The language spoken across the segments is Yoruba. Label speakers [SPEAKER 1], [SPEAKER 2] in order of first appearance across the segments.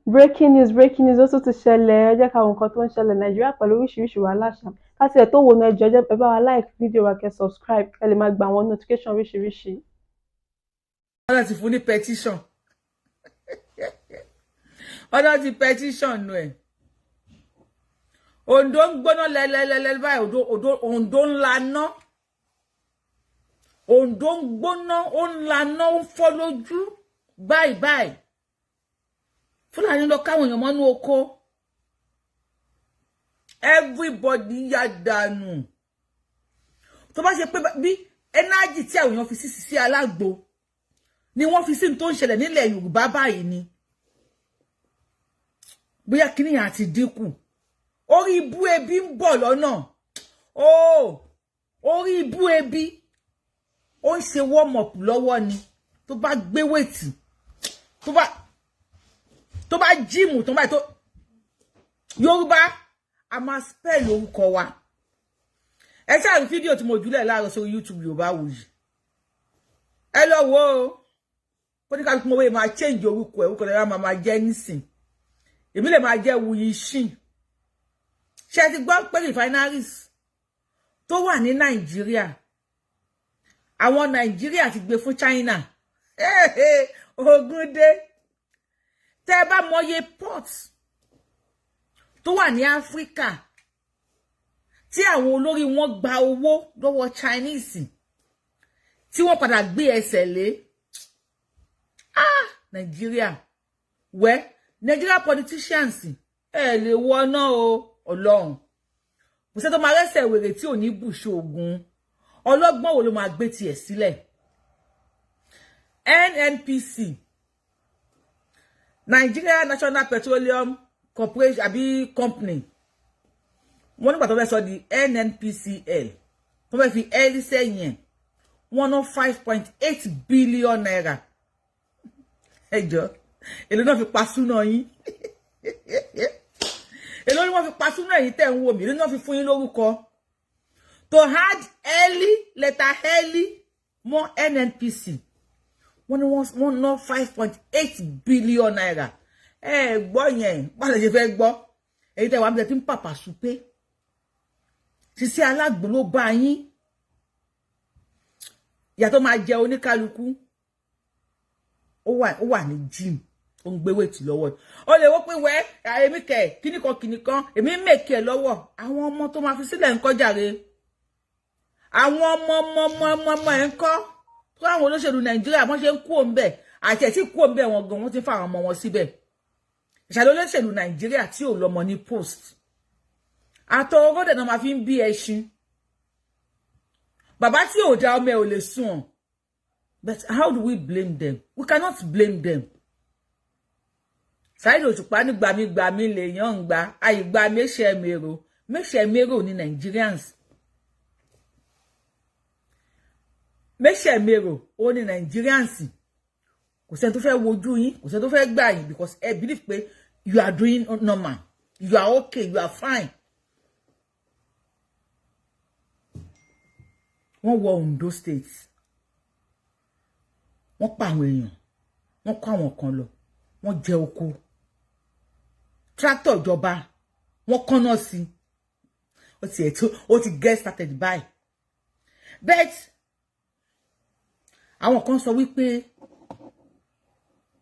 [SPEAKER 1] Breaking news ó tún ti ṣẹlẹ̀ ẹ jẹ́ ká wo nǹkan tó ń ṣẹlẹ̀ Nàìjíríà pẹ̀lú oríṣiríṣi wàhálà ṣá káti ẹ̀ tó wo náà ẹjọ́ ẹ bá wa like fídíò wa kẹ́ subscribe ẹ lè máa gba àwọn notification oríṣiríṣi.
[SPEAKER 2] Ọ̀dọ̀ ti fún ní petition ọ̀dọ̀ ti petition nù ẹ̀ Ondo ń gbóná lẹ́lẹ́lẹ́lẹ́ báyìí Ondo ńlá ná Ondo ń gbóná ó ńlá ná ó ń fọ́ lójú báyìí Fulani lọ káwọn èèyàn mọ́nú oko everybody yá dànù tó bá ṣe pé bí energy tí àwọn èèyàn fi sí alágbo ni wọ́n fi sí tó ń ṣẹlẹ̀ nílẹ̀ Yorùbá báyìí ni bóyá kíní àti dínkù orí ibú ebi ń bọ̀ lọ́nà orí ibú ebi ó ń ṣe warm up lọ́wọ́ ni tó bá gbé wéètì tó bá jíìmù tó bá tó Yorùbá a máa spell orúkọ wa ẹ ṣáà rí fídíò tí mo jùlẹ̀ láàárọ̀ sórí YouTube Yorùbáwùyí ẹ lọ wò ó kó ní kálukú mo wé máa change orúkọ lẹ́yìn máa jẹ́ nísìn èmi lè máa jẹ́ Wuyishin ṣé ti gbọ́ pé refineries tó wà ní Nàìjíríà àwọn Nàìjíríà ti gbé fún China ogun dé tẹ́ bá mọye port tó wà ní Áfríkà tí àwọn olórí wọn gba owó lọ́wọ́ Chinese tí wọ́n padà gbé ẹsẹ̀ lé Nigeria politicians lè wọná o Ọlọ́run kò ṣe tó máa rẹ́sẹ̀ wèrè tí ò ní bùṣọ ogun ọlọ́gbọ́n wo ló máa gbé tiẹ̀ sílẹ̀ NNPC Nigeria National Petroleum Corporation àbí company wọ́n nígbà tó fẹ́ sọ di NNPCL tó fẹ́ fi L sẹ́yìn 105.8 billion naira ẹjọ́ èlò náà fi pa súná yín èlò ni wọ́n fi pa súná yín tẹ́ ń wò mí èlò náà fi fún yín lórúkọ to add letter L mọ́ NNPC wọ́n ní wọ́n ná 5.8 billion naira gbọ́ yẹn báwo ṣe fẹ́ gbọ́ èyí tẹ́ wà ń bẹ tí ń pàpà súpé sísí alágbó ló bá yín ìyà tó máa jẹ oníkálukú ó wà ní gym ó ń gbé wéètì lọ́wọ́ ó lè wó pé wẹ́ èmi kẹ̀ kíníkan èmi mèkì ẹ̀ lọ́wọ́ àwọn ọmọ tó máa fi sílẹ̀ ń kọjàre àwọn ọmọ ẹ̀ ń kọ́ tó àwọn olóṣèlú Nàìjíríà wọ́n ṣe ń kú òǹbẹ̀ àti ẹ̀ tí kú òǹbẹ̀ wọn gan wọ́n ti fa àwọn ọmọ wọn síbẹ̀ ìṣàlẹ̀ olóṣèlú Nàìjíríà tí ò lọ́mọ ní post àtọ ọgọ́dẹ̀ náà máa fi ń bí ẹṣin bàbá tí ò dá ọmọ ẹ̀ ò lè sùn ọ́n but how do we blame them? We cannot blame them. Saheed Òṣùpá ní gbàmígbàmí lèèyàn ń gbà àìgbà méṣẹ̀ mérò ní Nigerians méṣẹ̀ mérò ó ní Nigerians kò sẹ́ni tó fẹ́ wojú yín kò sẹ́ni tó fẹ́ gbà yín because I believe pé you are doing normal you are okay you are fine. Wọ́n wọ Ondo State wọ́n pa àwọn èèyàn wọ́n kó àwọn kan lọ wọ́n jẹ oko tractor ìjọba wọ́n kọ́nà sí ó ti get started by but àwọn kan sọ wípé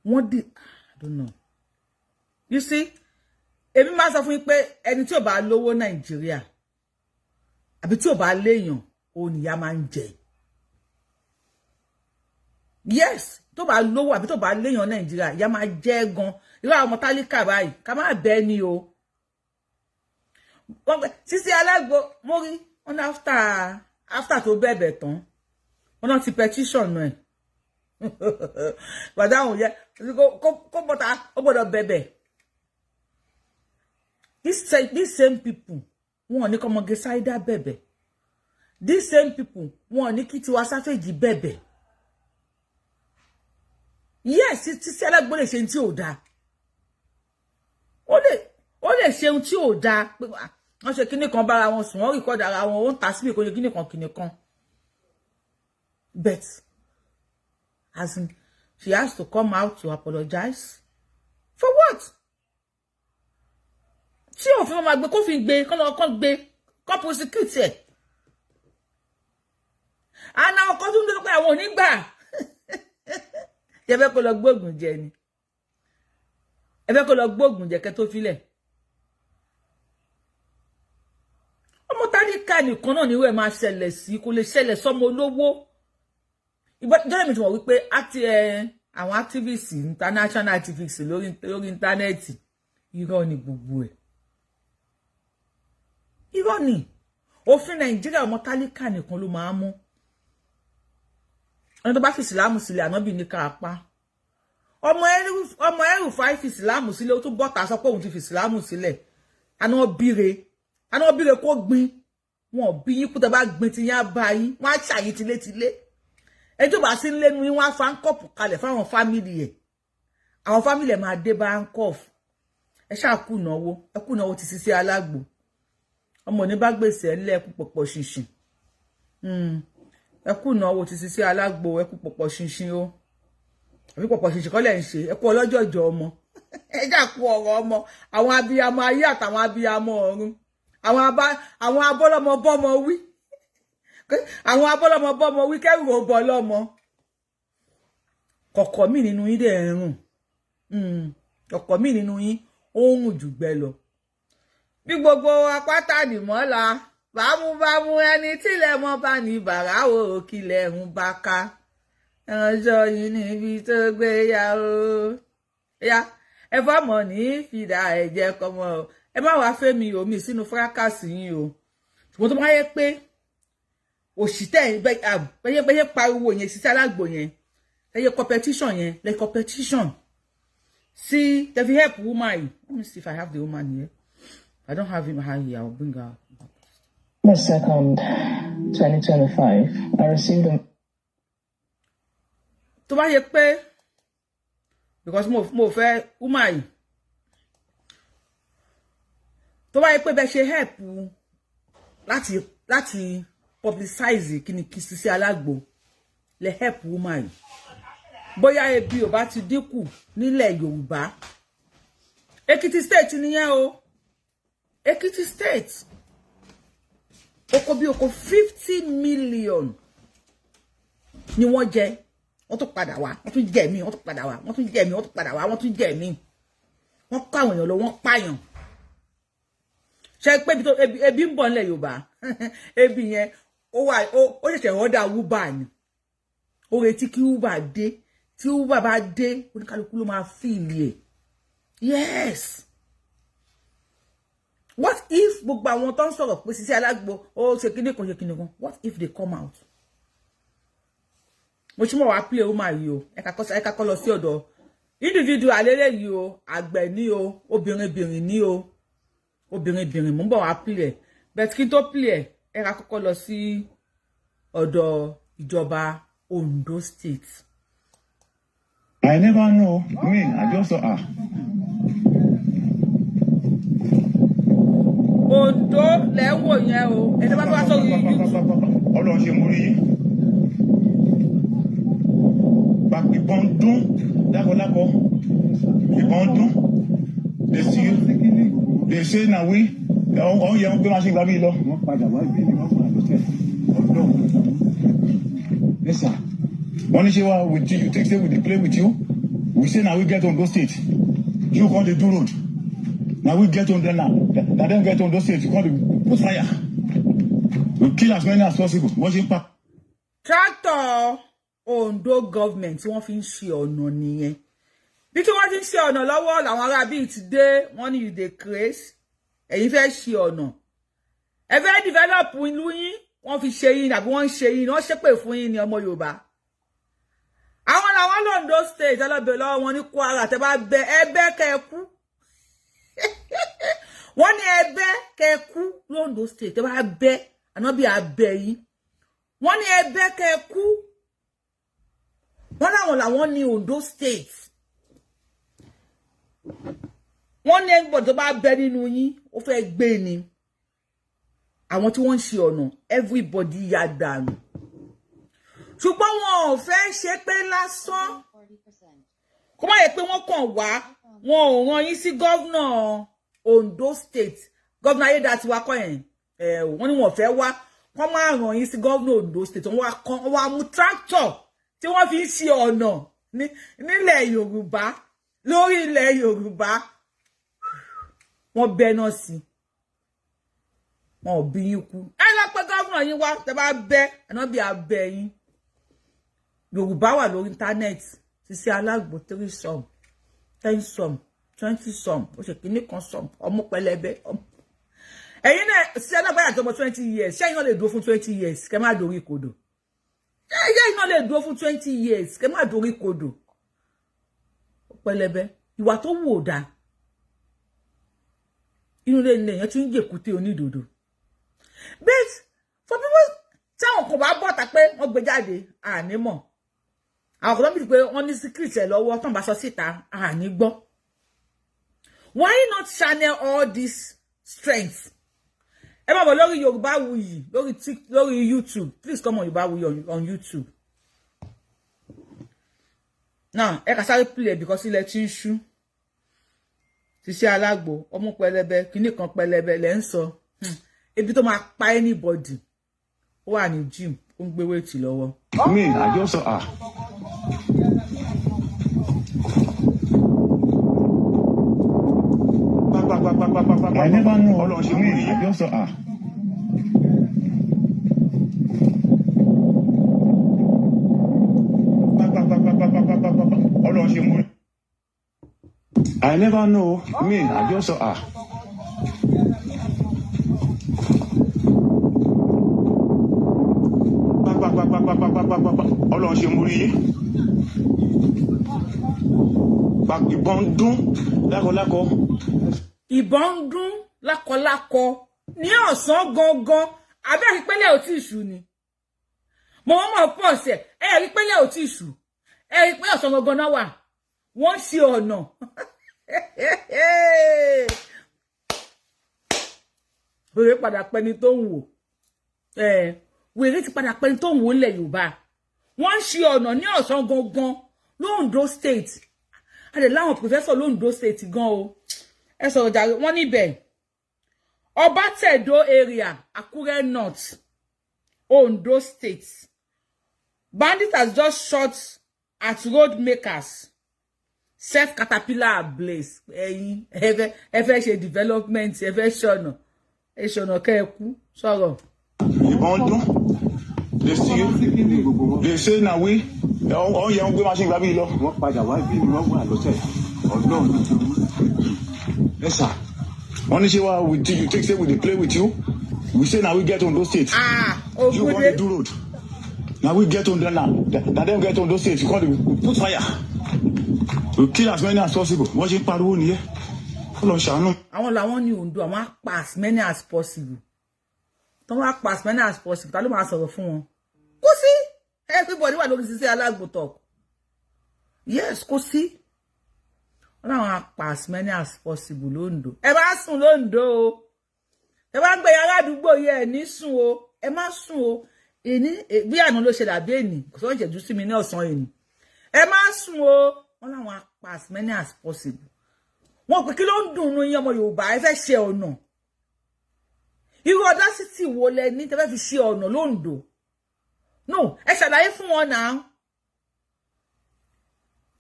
[SPEAKER 2] wọ́n I don't know you see èmi máa sọ fún yín pé ẹni tí ò bá lówó Nàìjíríà àbí tí ò bá léèyàn òun nìyà máa ń jẹ yes tó bá lówó àbí tó bá léèyàn Nàìjíríà ìyà máa jẹ gan irú àwọn tálíkà báyìí ká má bẹ́ẹ̀ ni o sísí alágbo mo rí wọn after tó bẹ̀bẹ̀ tán wọn náà ti petition náà ẹ̀ bàdá àwọn yẹ kó bọ́ta ó gbọ́dọ̀ bẹ̀bẹ̀ these same people wọn ò ní kọ́mọge ṣáídá bẹ̀bẹ̀ these same people wọn ò ní kí Tiwa Savage bẹ̀bẹ̀ yes sísí alágbo lè ṣe ohun tí ò dáa ó lè ṣe ohun tí ò dáa pé wọ́n ṣe kíní kan bára wọn sùn wọ́n record ara wọn ó ń ta síbi kò ṣe kíní kan but as in she has to come out to apologize for what fi máa gbé kó fi gbé kán gbé kán prosecute ẹ̀. Àná ọkọ tún dé pé àwọn onígbà ẹ fẹ́ kó lọ gbóògùn jẹ ni ẹ fẹ́ kó lọ gbóògùn jẹ kẹ́ tó filẹ̀. Ọmọ tálíkà nìkan náà níwẹ̀ máa ṣẹlẹ̀ sí kò lè ṣẹlẹ̀ sọ́mọ olówó. Ìjọba mi ti mọ̀ wípé àwọn activists international activists lórí íńtánẹ́ẹ̀tì irọ́ ni gbogbo ẹ̀. Irọ́ ni òfin Nàìjíríà ọmọ tálíkà nìkan ló máa mú. Ẹni tó bá fi ìsìlámù sílẹ̀ ànábì ní ká pa. Ọmọ ẹrù fa fi ìsìlámù sílẹ̀ ó tún bọ́ta sọ pé òun ti fi ìsìlámù sílẹ̀. Àná bíre kó gbin. Wọn bí yín kú tẹ́ bá gbin ti yán bá yín. Wọ́n á ṣàyí tilétilé. Ẹni tó bá sí nílé nu yín wọ́n á fa ńkọ́pù kalẹ̀ fáwọn fámìlì ẹ̀. Àwọn fámìlì ẹ̀ máa dé bá ńkọ́pù. Ẹ ṣáà kú náwó ti Sisi Alágbo. Ọmọ ní bá gbèsè ẹlẹ́ ẹkú pọ̀pọ̀ ṣinṣin. Ẹkú náwó ti Sisi Alágbo ẹkú pọ̀pọ̀ ṣinṣin o. Àbí pọ̀pọ̀ ṣinṣin kọ́ lẹ̀ ń ṣe ẹkú ọlọ́jọ̀jọ̀ ọmọ. Ẹ jà kú ọ̀rọ̀ ọmọ. Àwọn abiyamọ ayé àtàwọn abiyamọ ọ̀run. Àwọn abọ́lọ́mọ bọ́mọ wí. Àwọn abọ́lọ́mọ bọ́mọ wí kẹ́rù ò bọ́ lọ́mọ. Kọ̀kọ̀ mí nínú yín dẹ̀ rùn. Kọ̀kọ̀ mí nínú yín ó ń rùn jù gbẹ lọ. Bí gbogbo apáta nìmọ́la bámúbámú ẹni tílẹ̀ mọ́ bá ní bàrá o kílẹ̀ ń bá ká ẹranjọ́ yìí níbi tó gbé ya o. Ẹ fọ́mọ ní fìdá ẹ̀jẹ̀ kọmọ o. Ẹ má wàá fẹ́mi omi sínú fúrákàsì yín o. Ṣùgbọ́n tó bá yẹ pé òṣìtẹ́ bẹ́yẹ pariwo yẹn Sisi Alágbo yẹn lẹ́yẹ competition yẹn lẹ́yẹ competition. See, if you help woman, let me see if I have the woman here. I don't have him here. I'll bring her.
[SPEAKER 3] The 2nd, 2025, I received a...
[SPEAKER 2] Tó bá yẹ pé, because mo fẹ́ woman. Tó bá yẹ pé bẹ́ ṣe help láti publicize kíni Sisi Alágbo, le help woman. Bóyá ebi ò bá ti dínkù nílẹ̀ Yorùbá. Ekiti state nìyẹn o. Ekiti state. Oko bí oko 50 million ni wọ́n jẹ. Wọ́n tún padà wá. Wọ́n tún jẹ mí, wọ́n tún padà wá. Wọ́n tún jẹ mí, wọ́n tún padà wá. Wọ́n tún jẹ mí. Wọ́n kó àwọn èèyàn lọ, wọ́n pààyàn. Ṣé pé ebi ń bọ̀ nílẹ̀ Yorùbá. Ebi yẹn ó ṣẹ̀ṣẹ̀ order Uber ni. Ó retí kí Uber dé. Tí Uber bá dé, oníkálukú ló máa feel ẹ̀. Yes. What if gbogbo àwọn tó ń sọ̀rọ̀ pé Sisi Alágbo ó ṣe kíní kan. What if they come out? Mo ṣì mọ̀ wá play woman yìí o. Ẹ ká kọ́ lọ sí ọ̀dọ̀ individual eléyìí o. Àgbẹ̀ ni o. Obìnrin ni o. Obìnrin mo ń bọ̀ wá play ẹ̀. But kí n tó play ẹ̀, ẹ ká kọ́kọ́ lọ sí ọ̀dọ̀ ìjọba Ondo State.
[SPEAKER 4] I never know. I just saw her.
[SPEAKER 2] Ondo lẹ́wọ̀ yẹn o. Ẹni bá tó wá sórí YouTube.
[SPEAKER 4] Ọlọ́run ṣe mú rí yìí. Ìbọn dún lákọlákọ. Ìbọn dún. They say na we. Ọ̀hún yẹn gbé máa ṣe gbà mí lọ. Wọ́n padà wá ìbí ni wọ́n padà lọ́tẹ̀. Yes, sir. When you say with you take stay with the play with you, we say now we get on those State. You come to do road. Now we get on them now. Now them get on those State. You come to put fire. We kill as many as possible. What's your impact?
[SPEAKER 2] Tractor Ondo government wọ́n fi ń ṣe ọ̀nà nìyẹn. Bí tí wọ́n ti ń ṣe ọ̀nà lọ́wọ́ làwọn ará bíi ti dé wọ́n ní you dey craze. Ẹ̀yin fẹ́ ṣe ọ̀nà. Ẹ fẹ́ develop ìlú yín. Wọ́n fi ṣe yín àbí wọ́n ń ṣe yín. Wọ́n ṣépè fún yín ní ọmọ Yorùbá. Àwọn làwọn Ondo State ọlọ́bẹ̀ lọ́wọ́ wọn ní Kwara tẹ́ bá bẹ ẹbẹ́ kẹ́kú. Wọ́n ní ẹbẹ́ kẹ́kú Ondo State tẹ́ bá bẹ ànábì abẹ́ yín. Wọ́n ní ẹbẹ́ kẹ́kú. Wọ́n làwọn ní Ondo State. Wọ́n ní ẹgbọ́n tó bá bẹ nínú yín ó fẹ́ gbé ni. Àwọn tí wọ́n ń ṣe ọ̀nà everybody yà dànù. Ṣùgbọ́n wọn ò fẹ́ ṣe pé lásán. Kó má yẹ pé wọ́n kàn wá, wọn ò rán yín sí governor Ondo State Governor Ayédàtiwa kọ́ yẹn wọ́n ní wọ́n fẹ́ wá wọ́n máa ràn yín sí Governor Ondo State wọ́n wá mú tractor tí wọ́n fi ń ṣe ọ̀nà nílẹ̀ Yorùbá lórí ilẹ̀ Yorùbá wọ́n bẹ́ náà sí wọn ò bí yín kú ẹ lọ pé Governor yín wá tẹ́ bá bẹ́ ẹ̀nà bí abẹ́ yín Yorùbá wà lórí íńtánẹ́ẹ̀tì Sisi Alagbo 3 some 10 some 20 some ó ṣe kíní kan some ọmọ pẹlẹbẹ ẹ̀yin náà Sisi Alagbo àti ọmọ 20 years ṣé ẹ̀yin náà lè dúró fún 20 years kẹ́ má dorí kodò ṣé ẹ̀yin náà lè dúró fún 20 years kẹ́ má dorí kodò pẹlẹbẹ ìwà tó wò dá inú lè ní èèyàn tí ń jèkúté onídòdó but for people táwọn kò bá bọ́ta pé wọ́n gbé jáde ànímọ̀ àwọn kò lọ́bìí pé wọ́n ní secret ẹ̀ lọ́wọ́ tán bá sọ síta àní gbọ́. Why not channel all this strength? Ẹ má bọ̀ lórí Yorùbáwùyí lórí YouTube. Please come on Yorùbáwùyí on YouTube. Now, ẹ kà sáré play because ilẹ̀ tí ń ṣú. Sisi Alagbo, ọmọ pẹlẹbẹ, kíní kan pẹlẹbẹ lẹ́ ń sọ. Ebi tó máa pa anybody. Ó wà ní gym, ó ń gbé weight lọ́wọ́.
[SPEAKER 4] Me, I just saw her. I never know. Hold on, me, I just saw her. Hold on, I never know. Me, I just saw her. Hold on, ìbọn ń dún lákọlákọ.
[SPEAKER 2] Ìbọn ń dún lákọlákọ ní ọ̀sán gangan abẹ́ ìpínlẹ̀ ò tí ìṣù ni. Mo mọ̀ pọ̀ ṣẹ̀ rí pínlẹ̀ ò tí ìṣù rí pé ọ̀sán gangan náà wà wọ́n ṣe ọ̀nà. Wèrè padà pẹni tó ń wò wèrè ti padà pẹni tó ń wò nílẹ̀ Yorùbá wọ́n ṣe ọ̀nà ní ọ̀sán gangan l'Ondo State. Ade láwọn professor l'Ondo State gan o ẹ sọ̀rọ̀ jàre wọ́n níbẹ̀ Ọbátẹ̀dó area Àkúrẹ́ North Ondo State bandit has just shot at road makers self caterpillar ablaze ẹ̀yin ẹ fẹ́ ṣe development ẹ fẹ́ ṣọ̀nà kẹ́ẹ̀kú sọ̀rọ̀.
[SPEAKER 4] ìbọn dún they say na we all young gbé machine gbábí lọ.
[SPEAKER 5] wọ́n padà wá bí wọ́n wà lọ́sẹ̀ ọlọ́run nítorí.
[SPEAKER 4] Yes, sir. Wọ́n ní ṣe wá you take say we dey play with you. We say na we get Ondo State. You come dey do road. Na we get Ondo now. Na dem get Ondo State. You come dey put fire. We kill as many as possible. Wọ́n ṣe ń pariwo nìyẹn. Ọlọ́run ṣàánú.
[SPEAKER 2] Àwọn làwọn ní Ondo àwọn á pa as many as possible. Tó wá pa as many as possible. Ta ló máa sọ̀rọ̀ fún wọn? Kò sí. Everybody wà lórí Sisi Alagbo talk. Yes, kò sí. Wọ́n á pa as many as possible l'Ondo. Ẹ bá sùn l'Ondo o. Ẹ bá gbé yàrá àdúgbò yẹ ní sùn o. Ẹ má sùn o. Bí àná ló ṣe dàbí èní. Kò sọ ìjẹ́jú sí mi ní ọ̀sán èní. Ẹ má sùn o. Wọ́n á pa as many as possible. Wọ́n pé kí ló ń dùn nú yín ọmọ Yorùbá ẹ fẹ́ ṣe ọ̀nà. Irú audacity wo lẹ ní tẹ́ fẹ́ fi ṣe ọ̀nà l'Ondo? No, ẹ ṣàlàyé fún wọn náà.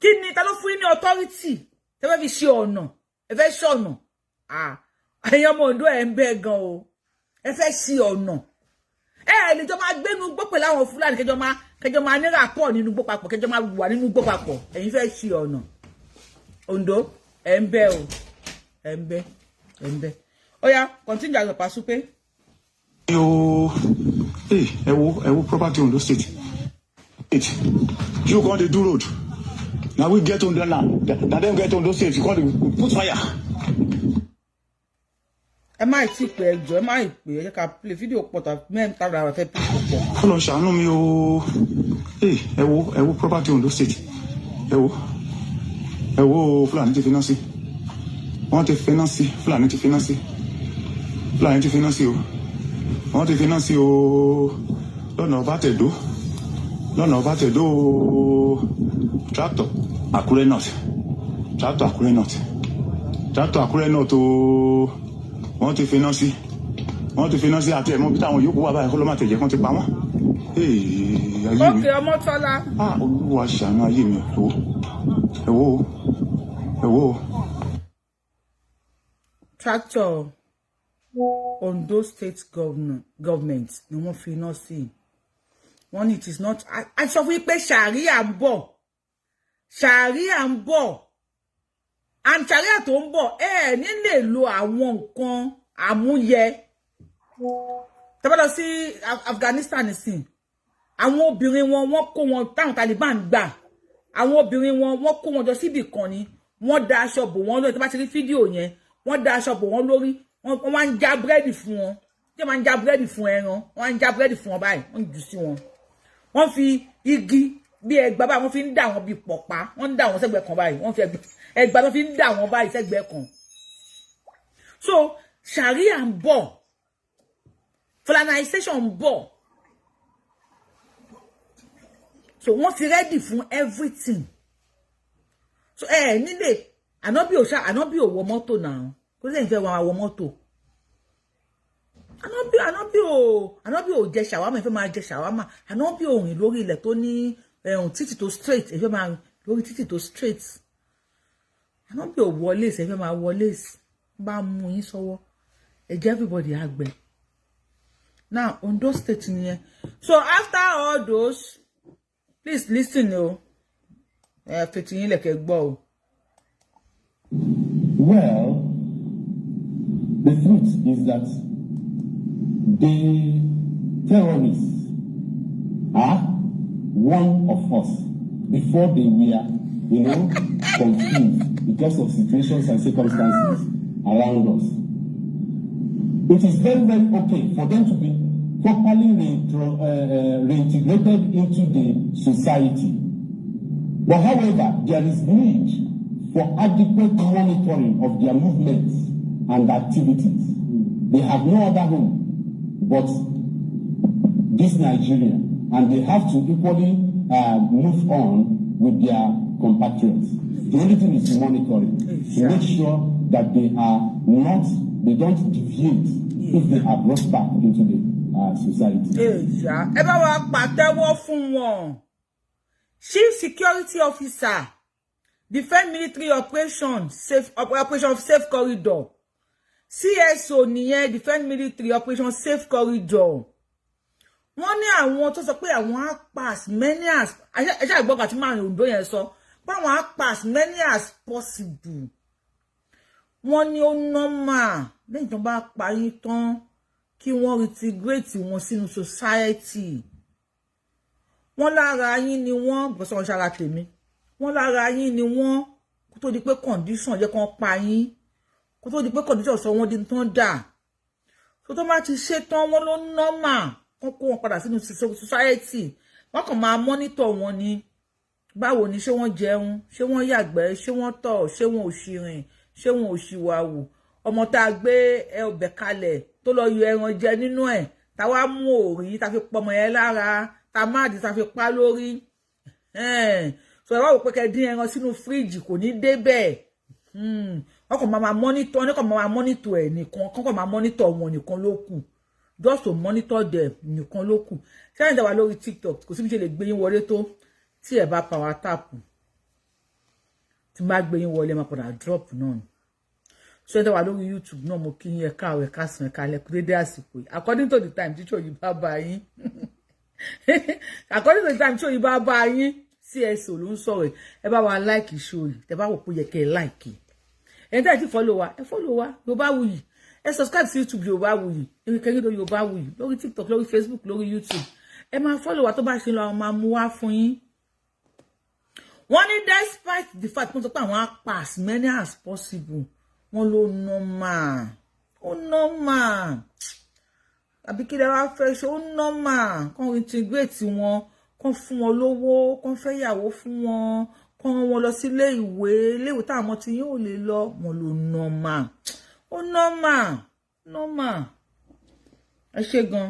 [SPEAKER 2] Kí ni ta ló fún yín ní authority tẹ́ fẹ́ fi ṣe ọ̀nà? Ẹ fẹ́ ṣe ọ̀nà. Ẹ̀yin ọmọ Ondo ẹ̀ ń bẹ gan o. Ẹ fẹ́ ṣe ọ̀nà. Lè jọ máa gbénu gbó pẹ̀lú àwọn Fúlàní kẹjọ máa ní rapport nínú gbó papọ̀ kẹjọ máa wà nínú gbó papọ̀. Ẹ̀yin fẹ́ ṣe ọ̀nà. Ondo ẹ̀ ń bẹ o. Ẹ̀ ń bẹ. Ó yá, continue as a pasupe.
[SPEAKER 4] Ẹ wo property Ondo State. You come dey do road. Na we get Ondo now. Na dem get Ondo State. You come dey put fire.
[SPEAKER 2] Ẹ má tí pé ẹjọ́ ẹ má pé ẹ jẹ́ ká play video pọ̀tà mẹ́ta ra fẹ́ play pọ̀.
[SPEAKER 4] Ọlọ́run ṣàánú mi o. Ẹ wo property Ondo State. Ẹ wo Fúlàní ti finance. Wọ́n ti finance Fúlàní ti finance. Fúlàní ti finance o. Wọ́n ti finance o. Lọ́nà Ọbátẹ̀dó tractor Àkúrẹ́ North o. wọ́n ti finá sí àti ẹ̀mọ́ bí táwọn yòókù wà báyìí kó ló má tẹ̀jẹ̀ kan ti pa wọ́n. Ayé mi.
[SPEAKER 2] Okay, Ọmọ́tọ́lá.
[SPEAKER 4] Olúwa ṣàánú ayé mi ẹ wo.
[SPEAKER 2] Tractor Ondo State government ni wọ́n fi iná sí. Wọ́n ní it is not. I sọ fún yín pé Sharia ń bọ̀. Sharia ń bọ̀. And Sharia tó ń bọ̀ ní lè lo àwọn nǹkan àmúyẹ. Tẹ́ bá lọ sí Afghanistan nísìn. Àwọn obìnrin wọ́n kó wọn táwọn Taliban gbà. Àwọn obìnrin wọ́n kó wọn jọ síbì kan ni. Wọ́n da aṣọ bò wọ́n lórí. Tẹ́ bá ti rí fídíò yẹn, wọ́n da aṣọ bò wọ́n lórí. Wọ́n wá ń já búrẹ́dì fún wọn. Tí wọ́n ń já búrẹ́dì fún ẹran, wọ́n wá ń já búrẹ́dì fún wọn báyìí, wọ́n jù sí wọn. Wọ́n fi igi bí ẹgbà báyìí, wọ́n fi ń dà wọ́n bí pọ̀pá. Wọ́n ń dà wọ́n sẹ́gbẹ̀ẹ́ kan báyìí. Wọ́n fi ẹgbà wọ́n fi ń dà wọ́n báyìí sẹ́gbẹ̀ẹ́ kan. So, Sharia ń bọ̀. Fulanization ń bọ̀. So, wọ́n fi ready fún everything. So, nílé, ànábì ò wọ mọ́tò náà. Kò lè fẹ́ wọn wọ mọ́tò. Ànábì ò jẹ ṣàwámà, ẹ fẹ́ máa jẹ ṣàwámà. Ànábì ò rìn lórí ilẹ̀ tó ní títì tó straight, ẹ fẹ́ máa lórí títì tó straight. Ànábì ò wọ lace, ẹ fẹ́ máa wọ lace. Bá mú yín sọ́wọ́. Ẹ jẹ́ everybody àgbẹ̀. Now, Ondo State nìyẹn. So, after all those, please listen o. Fetí yín lẹ̀kẹ̀ gbọ́ o.
[SPEAKER 5] Well, the truth is that the terrorists are one of us before they were, confused because of situations and circumstances around us. It is very, very okay for them to be properly reintegrated into the society. But however, there is need for adequate monitoring of their movements and activities. They have no other home but this Nigeria, and they have to equally move on with their compatriots. The only thing is monitoring to make sure that they don't deviate if they are brought back into the society.
[SPEAKER 2] Ẹ bá wa pàtẹ́wọ́ fún wọn. Chief Security Officer, Defense Military Operation Safe Corridor. CSO nìyẹn, Defense Military Operation Safe Corridor. Wọ́n ní àwọn tó sọ pé àwọn á pa as many as ẹjá ìgbọ́gà tí máa ń Ondo yẹn sọ pé àwọn á pa as many as possible. Wọ́n ní ó normal lẹ́yìn tó bá parí tán kí wọ́n reintegrate wọn sínú society. Wọ́n lára yín ni wọ́n bọ́sọ̀ wọn ṣára tèmi. Wọ́n lára yín ni wọ́n kó tó di pé condition jẹ́ kán pa yín. Kó tó di pé condition sọ wọ́n di tán dà. So tó máa ti ṣe tán wọ́n ló normal kán kó wọn padà sínú society. Wọ́n kàn máa monitor wọn ni. Báwo ni ṣé wọ́n jẹun, ṣé wọ́n yàgbẹ́, ṣé wọ́n tọ̀, ṣé wọ́n ò ṣìrìn, ṣé wọ́n ò ṣìwàwù. Ọmọ tá a gbé ọbẹ̀ kalẹ̀ tó lọ yọ ẹran jẹ nínú ẹ̀, tá wá mú òrí, tá fi pọmọ yẹn lára, tá máàdì tá fi pa lórí. So ẹ wá wò pé kẹ́ dín ẹran sínú fíríjì kò ní débẹ̀. Wọ́n kàn máa monitor, wọ́n kàn máa monitor ẹ̀ nìkan, kàn máa monitor wọn nìkan ló kù. Just to monitor them nìkan ló kù. Ṣé ẹ̀yin tẹ́ wà lórí TikTok kò sí bí ṣe lè gbé yín wọlé tó tí ẹ bá power tap. Tí bá gbé yín wọlé máa padà drop náà. So ẹ tẹ́ wà lórí YouTube náà mo kí yín ẹ káàárọ̀ ẹ káàsán ẹ káalẹ́ kú dédé àsìkò yìí. According to the time tí ṣòyí bá bá yín. According to the time tí ṣòyí bá bá yín. CSO ló ń sọ̀rọ̀ ẹ bá wa like show yìí tẹ́ bá wò pé yẹ kẹ́ like ẹ tẹ́ ti follow wa ẹ follow wa Yorùbáwùyí ẹ subscribe sí YouTube Yorùbáwùyí ẹ kẹ́yìn lórí Yorùbáwùyí lórí TikTok lórí Facebook lórí YouTube ẹ máa follow wa tó bá ṣe lọ máa mú wá fún yín. Wọ́n ní despite the fact wọ́n sọ pé àwọn á pa as many as possible wọ́n ló normal ó normal àbí kí lẹ wá fẹ́ ṣe ó normal kàn integrate wọn kàn fún wọn lówó kàn fẹ́ yàwó fún wọn kàn wọn lọ sí ilé ìwé táwọn tí yóò lè lọ wọn ló normal ó normal ẹ ṣé gan.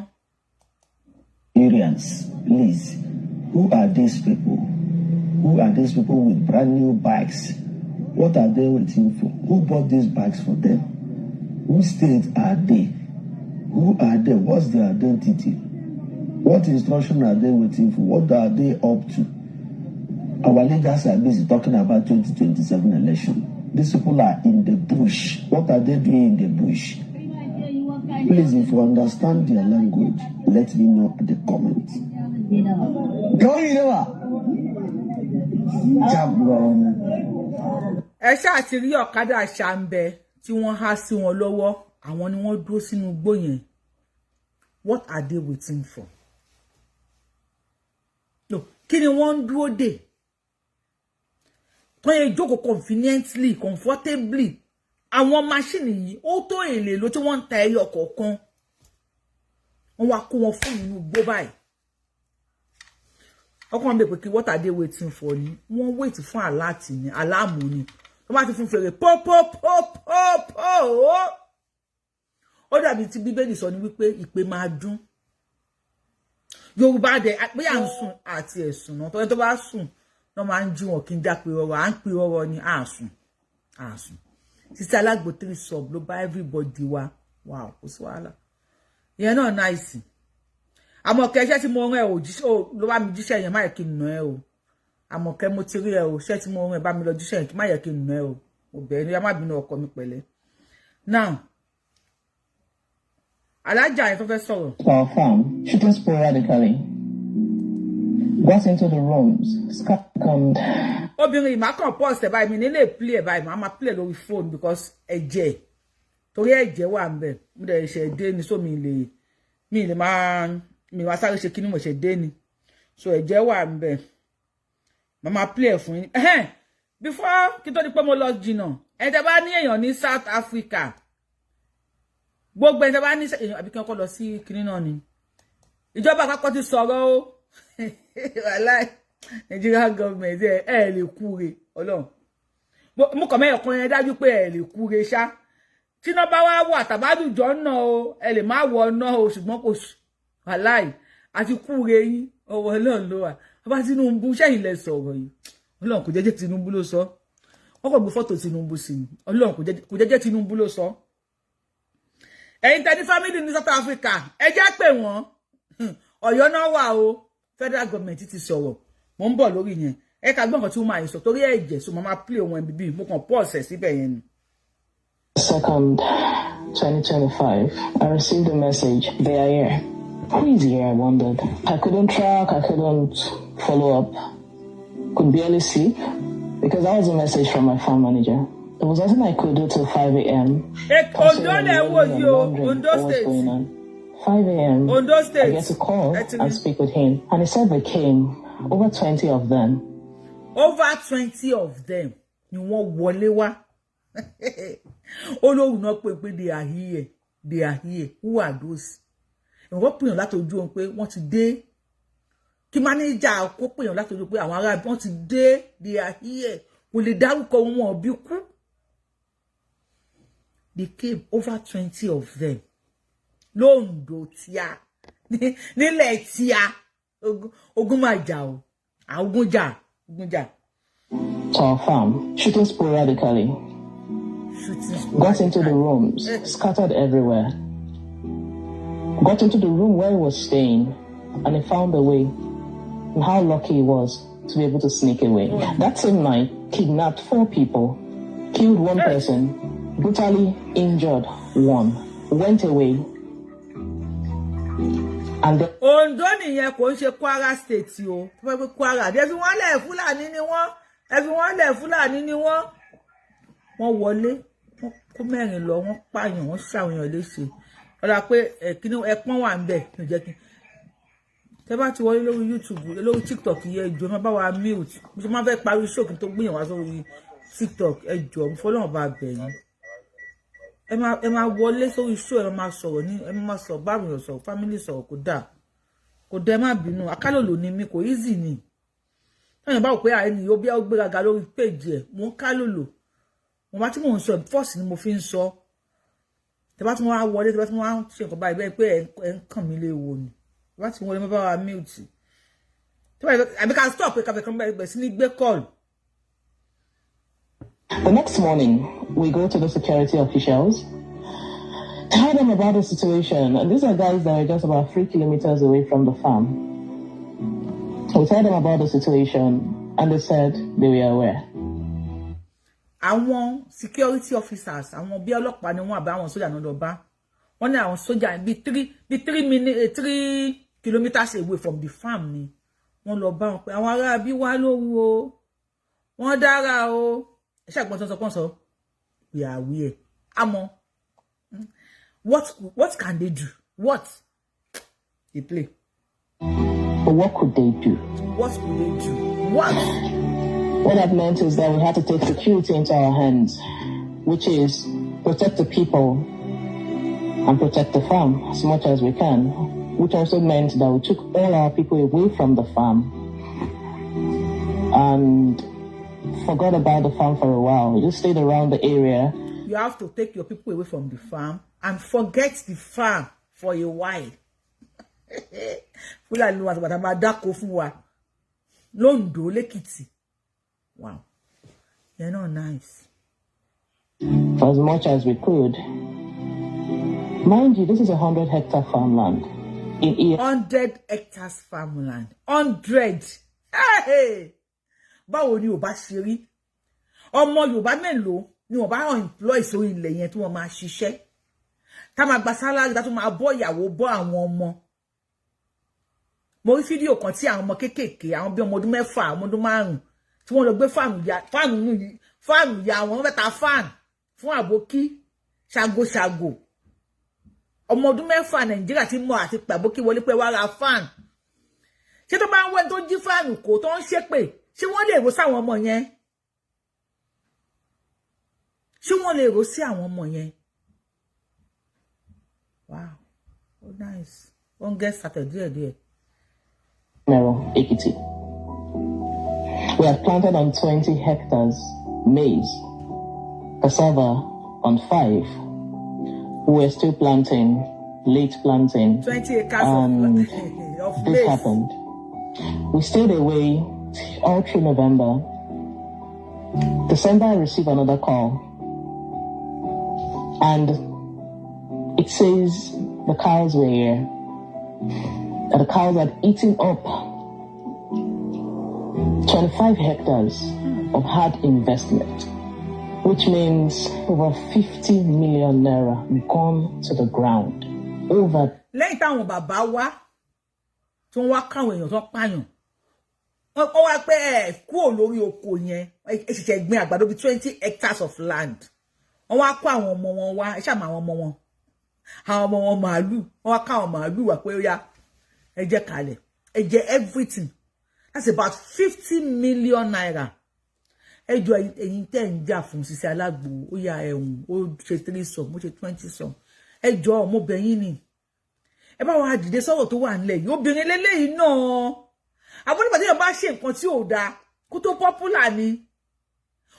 [SPEAKER 6] Areas, please, who are these people? Who are these people with brand new bikes? What are they waiting for? Who bought these bikes for them? Which state are they? Who are they? What's their identity? What instruction are they waiting for? What are they up to? Our leaders are busy talking about 2027 election. These people are in the bush. What are they doing in the bush? Please, if you understand their language, let me know in the comments.
[SPEAKER 2] Ẹ ṣáà ti rí ọ̀kadà ṣàǹbẹ tí wọ́n há sí wọn lọ́wọ́, àwọn ni wọ́n dúró sínú igbó yẹn. What are they waiting for? No, kí ni wọ́n ń dúró dè? Tó yẹ jókòó conveniently, comfortably. Àwọn máṣíìnì yìí ó tó èlé ló tí wọ́n ń ta ẹyọ kọ̀ọ̀kan. Wọ́n wá kó wọn fún inú igbó báyìí. Ọkàn bẹ̀ pé kí what are they waiting for ni? Wọ́n wait fún aláàtì ni, aláàmù ni. Wọ́n bá ti fún fèrè pop. Ó dàbí tí Bíbélì sọ ni wípé ìpè máa dún. Yorùbá dẹ̀ pé à ń sùn àti ẹ̀sùn náà. Tó bá sùn, wọ́n máa ń jí wọn kí n já pé ọ̀rọ̀ à ń pè ọ̀rọ̀ ni àsùn. Sister Alagbo 3 sub ló bá everybody wá. Wow, kò sí wàhálà. Ìyẹn náà nice. Àmọ̀kẹ́ iṣẹ́ tí mo rán ẹ ò jíṣẹ́ ló bá mi jíṣẹ́ yẹn má yẹ kí n nà ẹ o. Àmọ̀kẹ́ mo ti rí ẹ o, iṣẹ́ tí mo rán ẹ bá mi lọ jíṣẹ́ yẹn má yẹ kí n nà ẹ o. Mo bẹ̀ ni, má bínú ọkọ mi pẹ̀lẹ́. Now, Alájà yẹn tó fẹ́ sọ̀rọ̀.
[SPEAKER 3] Our farm, shooting sporadically. Got into the rooms, scattered.
[SPEAKER 2] Obìnrin ma kàn pause ẹ̀ báyìí mi nílé play ẹ̀ báyìí ma play lórí phone because ẹ̀jẹ̀ torí ẹ̀jẹ̀ wà ńbẹ̀ mo dẹ̀ ṣe dé ni so mi lè máa sáré ṣe kíni mo ṣe dé ni so ẹ̀jẹ̀ wà ńbẹ̀ ma play ẹ̀ fún yín before kí tó di pé mo lọ jìnnà ẹ tẹ́ bá ní èèyàn ní South Africa gbogbo ẹ tẹ́ bá ní èèyàn àbí kí wọ́n kọ́ lọ sí kíní náà ni ìjọba àpapọ̀ ti sọ̀rọ̀ o wàláì Nigerian government ẹ lè kúre Ọlọ́run mo kàn mẹ́yọ̀ kan yẹn dájú pé ẹ lè kúre ṣá tí náà bá wá wà tàbádùjọ́ náà o ẹ lè má wọ náà o ṣùgbọ́n kò wàláì àti kúre yín ọwọ́ Ọlọ́run ló wà bàbá Tinubu sẹ́yìn lẹ sọ̀rọ̀ yìí Ọlọ́run kò jẹ́jẹ́ Tinubu ló sọ wọ́n kò gbé fọ́tò Tinubu sí ni Ọlọ́run kò jẹ́jẹ́ Tinubu ló sọ ẹ̀yin tẹ́ ní family ní South Africa ẹ jẹ́ pé wọ́n Ọ̀yọ́ náà wà o federal government ti sọ̀rọ̀ mo ń bọ̀ lórí yẹn ẹ ká gbọ́ nǹkan tí ó máa sọ torí ẹ̀jẹ̀ so mo máa play ohun ẹ̀bí mo kàn pause ẹ̀ síbẹ̀ yẹn ni.
[SPEAKER 3] 2nd, 2025, I received a message. They are here. Who is here? I wondered. I couldn't track. I couldn't follow up. Could barely sleep because that was a message from my farm manager. There was nothing I could do till 5 a.m.
[SPEAKER 2] Ondo State.
[SPEAKER 3] 5 a.m.
[SPEAKER 2] Ondo State.
[SPEAKER 3] I get to call and speak with him. And he said they came. Over 20 of them.
[SPEAKER 2] Over 20 of them. Ni wọ́n wọlé wá. Olóhùn náà pé they are here. They are here. Who are those? Wọ́n pèèyàn láti ojú wọn pé wọ́n ti dé. Kí mánéjà kó pèèyàn láti ojú pé àwọn ará wọ́n ti dé. They are here. Kò lè dárúkọ wọn bí kú. They came over 20 of them. Lóńdó tíá. Nílẹ̀ tíá. Ogun máa jà o. Ogun jà.
[SPEAKER 3] To our farm, shooting sporadically. Got into the rooms, scattered everywhere. Got into the room where he was staying, and he found a way. And how lucky he was to be able to sneak away. That same night, kidnapped 4 people, killed 1 person, brutally injured 1, went away. And then
[SPEAKER 2] Ondo nìyẹn kò ń ṣe Kwara State o. Pé Kwara, ẹbí wọn lẹ̀ Fúlàní ni wọ́n. Ẹbí wọn lẹ̀ Fúlàní ni wọ́n. Wọ́n wọlé, wọ́n kó mẹ́rin lọ, wọ́n pààyàn, wọ́n ṣàwọn léṣe. Ọ̀la pé kíní ẹpọ́n wà ńbẹ̀, kò jẹ́ kí. Tẹ́ bá ti wọlé lórí YouTube, lórí TikTok yẹ ìjọ máa bá wa mute. Mo ṣe máa fẹ́ parí show kí n tó gbìyànjú wá sórí TikTok ẹ jọ̀ọ́ mo fọlọ́run bá bẹ̀ yín. Ẹ máa wọlé sórí show ẹ máa sọ̀rọ̀ ní ẹ máa sọ bá mi sọ̀rọ̀ family sọ̀rọ̀ kò dá má bínú akálòlò ni mi kò easy ni tọ́yìn bá wò pé àìní yóò bí ó gbéraga lórí page ẹ̀ mo ń kálòlò mo bá tí mò ń sọ force ni mo fi ń sọ tẹ́ bá tí wọ́n wá wọlé tẹ́ bá tí wọ́n wá ṣe nǹkan báyìí bẹ́ẹ̀ pé ẹ̀ ń kàn mí lé wo ni tẹ́ bá tí wọlé mo bá wa mute tẹ́ bá àbí ká stop pé káfẹ́ kan bẹ̀rẹ̀ sí ní gbé call.
[SPEAKER 3] The next morning, we go to the security officials Tell them about the situation. And these are guys that are just about 3 kilometers away from the farm. We told them about the situation, and they said they were aware.
[SPEAKER 2] Àwọn security officers, àwọn bí ọlọ́pàá ni wọ́n àbá àwọn sójà náà lọ bá. Wọ́n ní àwọn sójà bí 3 kilometers away from the farm ni. Wọ́n lọ bá wọn pé àwọn ará bí wá lóru o. Wọ́n dára o. Ẹ ṣàgbọ́n tó sọ pọ́n sọ. We are aware. Àmọ́ what can they do? What? They play.
[SPEAKER 3] But what could they do?
[SPEAKER 2] What could they do? What?
[SPEAKER 3] What that meant is that we had to take security into our hands, which is protect the people and protect the farm as much as we can, which also meant that we took all our people away from the farm and forgot about the farm for a while. We just stayed around the area.
[SPEAKER 2] You have to take your people away from the farm and forget the farm for a while. Fulani ló wá sọ bàtà máa dáko fún wa. Londo lẹ́kìtì. Wow. They're not nice.
[SPEAKER 3] For as much as we could. Mind you, this is 100-hectare farmland.
[SPEAKER 2] 100 hectares farmland. 100. Hey! Báwo ni ó bá ṣe rí? Ọmọ Yorùbá mélòó ni wọ́n bá employ sórí ilẹ̀ yẹn tí wọ́n máa ṣiṣẹ́. Tá máa gba salary tá tún máa bọ́ ìyàwó bọ́ àwọn ọmọ. Mo rí fídíò kan tí àwọn ọmọ kéékèèké, àwọn bí ọmọ ọdún 6, ọmọ ọdún 5 tí wọ́n lọ gbé fáànù ya àwọn mẹ́ta fáànù fún àbókí ṣàgòṣàgò. Ọmọ ọdún 6 Nàìjíríà tí mọ̀ àti pàbókí wọlé pé wá ra fáànù. Ṣé tó bá ń wẹ́n tó jí fáànù kò tó ń ṣépè, ṣé wọ́n lè rò sáwọn ọmọ yẹn? Ṣé wọ́n lè rò sí àwọn ọmọ yẹn? Wow. Oh, nice. Wọ́n get started there.
[SPEAKER 3] Mero, Ekiti. We had planted on 20 hectares maize, cassava on 5. We were still planting, late planting.
[SPEAKER 2] 20 acres of
[SPEAKER 3] this
[SPEAKER 2] maize.
[SPEAKER 3] happened. We stayed away all through November. December, I received another call. And it says the cows were here. That the cows had eaten up 25 hectares of hard investment, which means over 50 million naira gone to the ground. Over.
[SPEAKER 2] Lẹ́yìn táwọn bàbá wá tí wọ́n wá káwọn èèyàn tó pààyàn. Wọ́n wá pé kúrò lórí oko yẹn. Ẹ ṣẹ̀ṣẹ̀ gbin àgbàdo bí 20 hectares of land. Wọ́n wá kó àwọn ọmọ wọn wá, ẹ ṣàmà àwọn ọmọ wọn. Àwọn ọmọ wọn màálù, wọ́n wá ká àwọn màálù wá pé ó yá ẹ jẹ kalẹ̀, ẹ jẹ everything. That's about 50 million naira. Ẹ jọ ẹ̀yin tẹ́ ń jà fún Sisi Alagbo, ó yá ẹ̀hún, ó ṣe 3 some, ó ṣe 20 some. Ẹ jọ mo bẹ̀ yín ni. Ẹ bá wa dìde sọ̀rọ̀ tó wà nílẹ̀ yìí, obìnrin lélẹ́yìí náà. Àbọ̀ nígbà tí èèyàn bá ṣe nǹkan tí ò dáa, kó tó popular ni.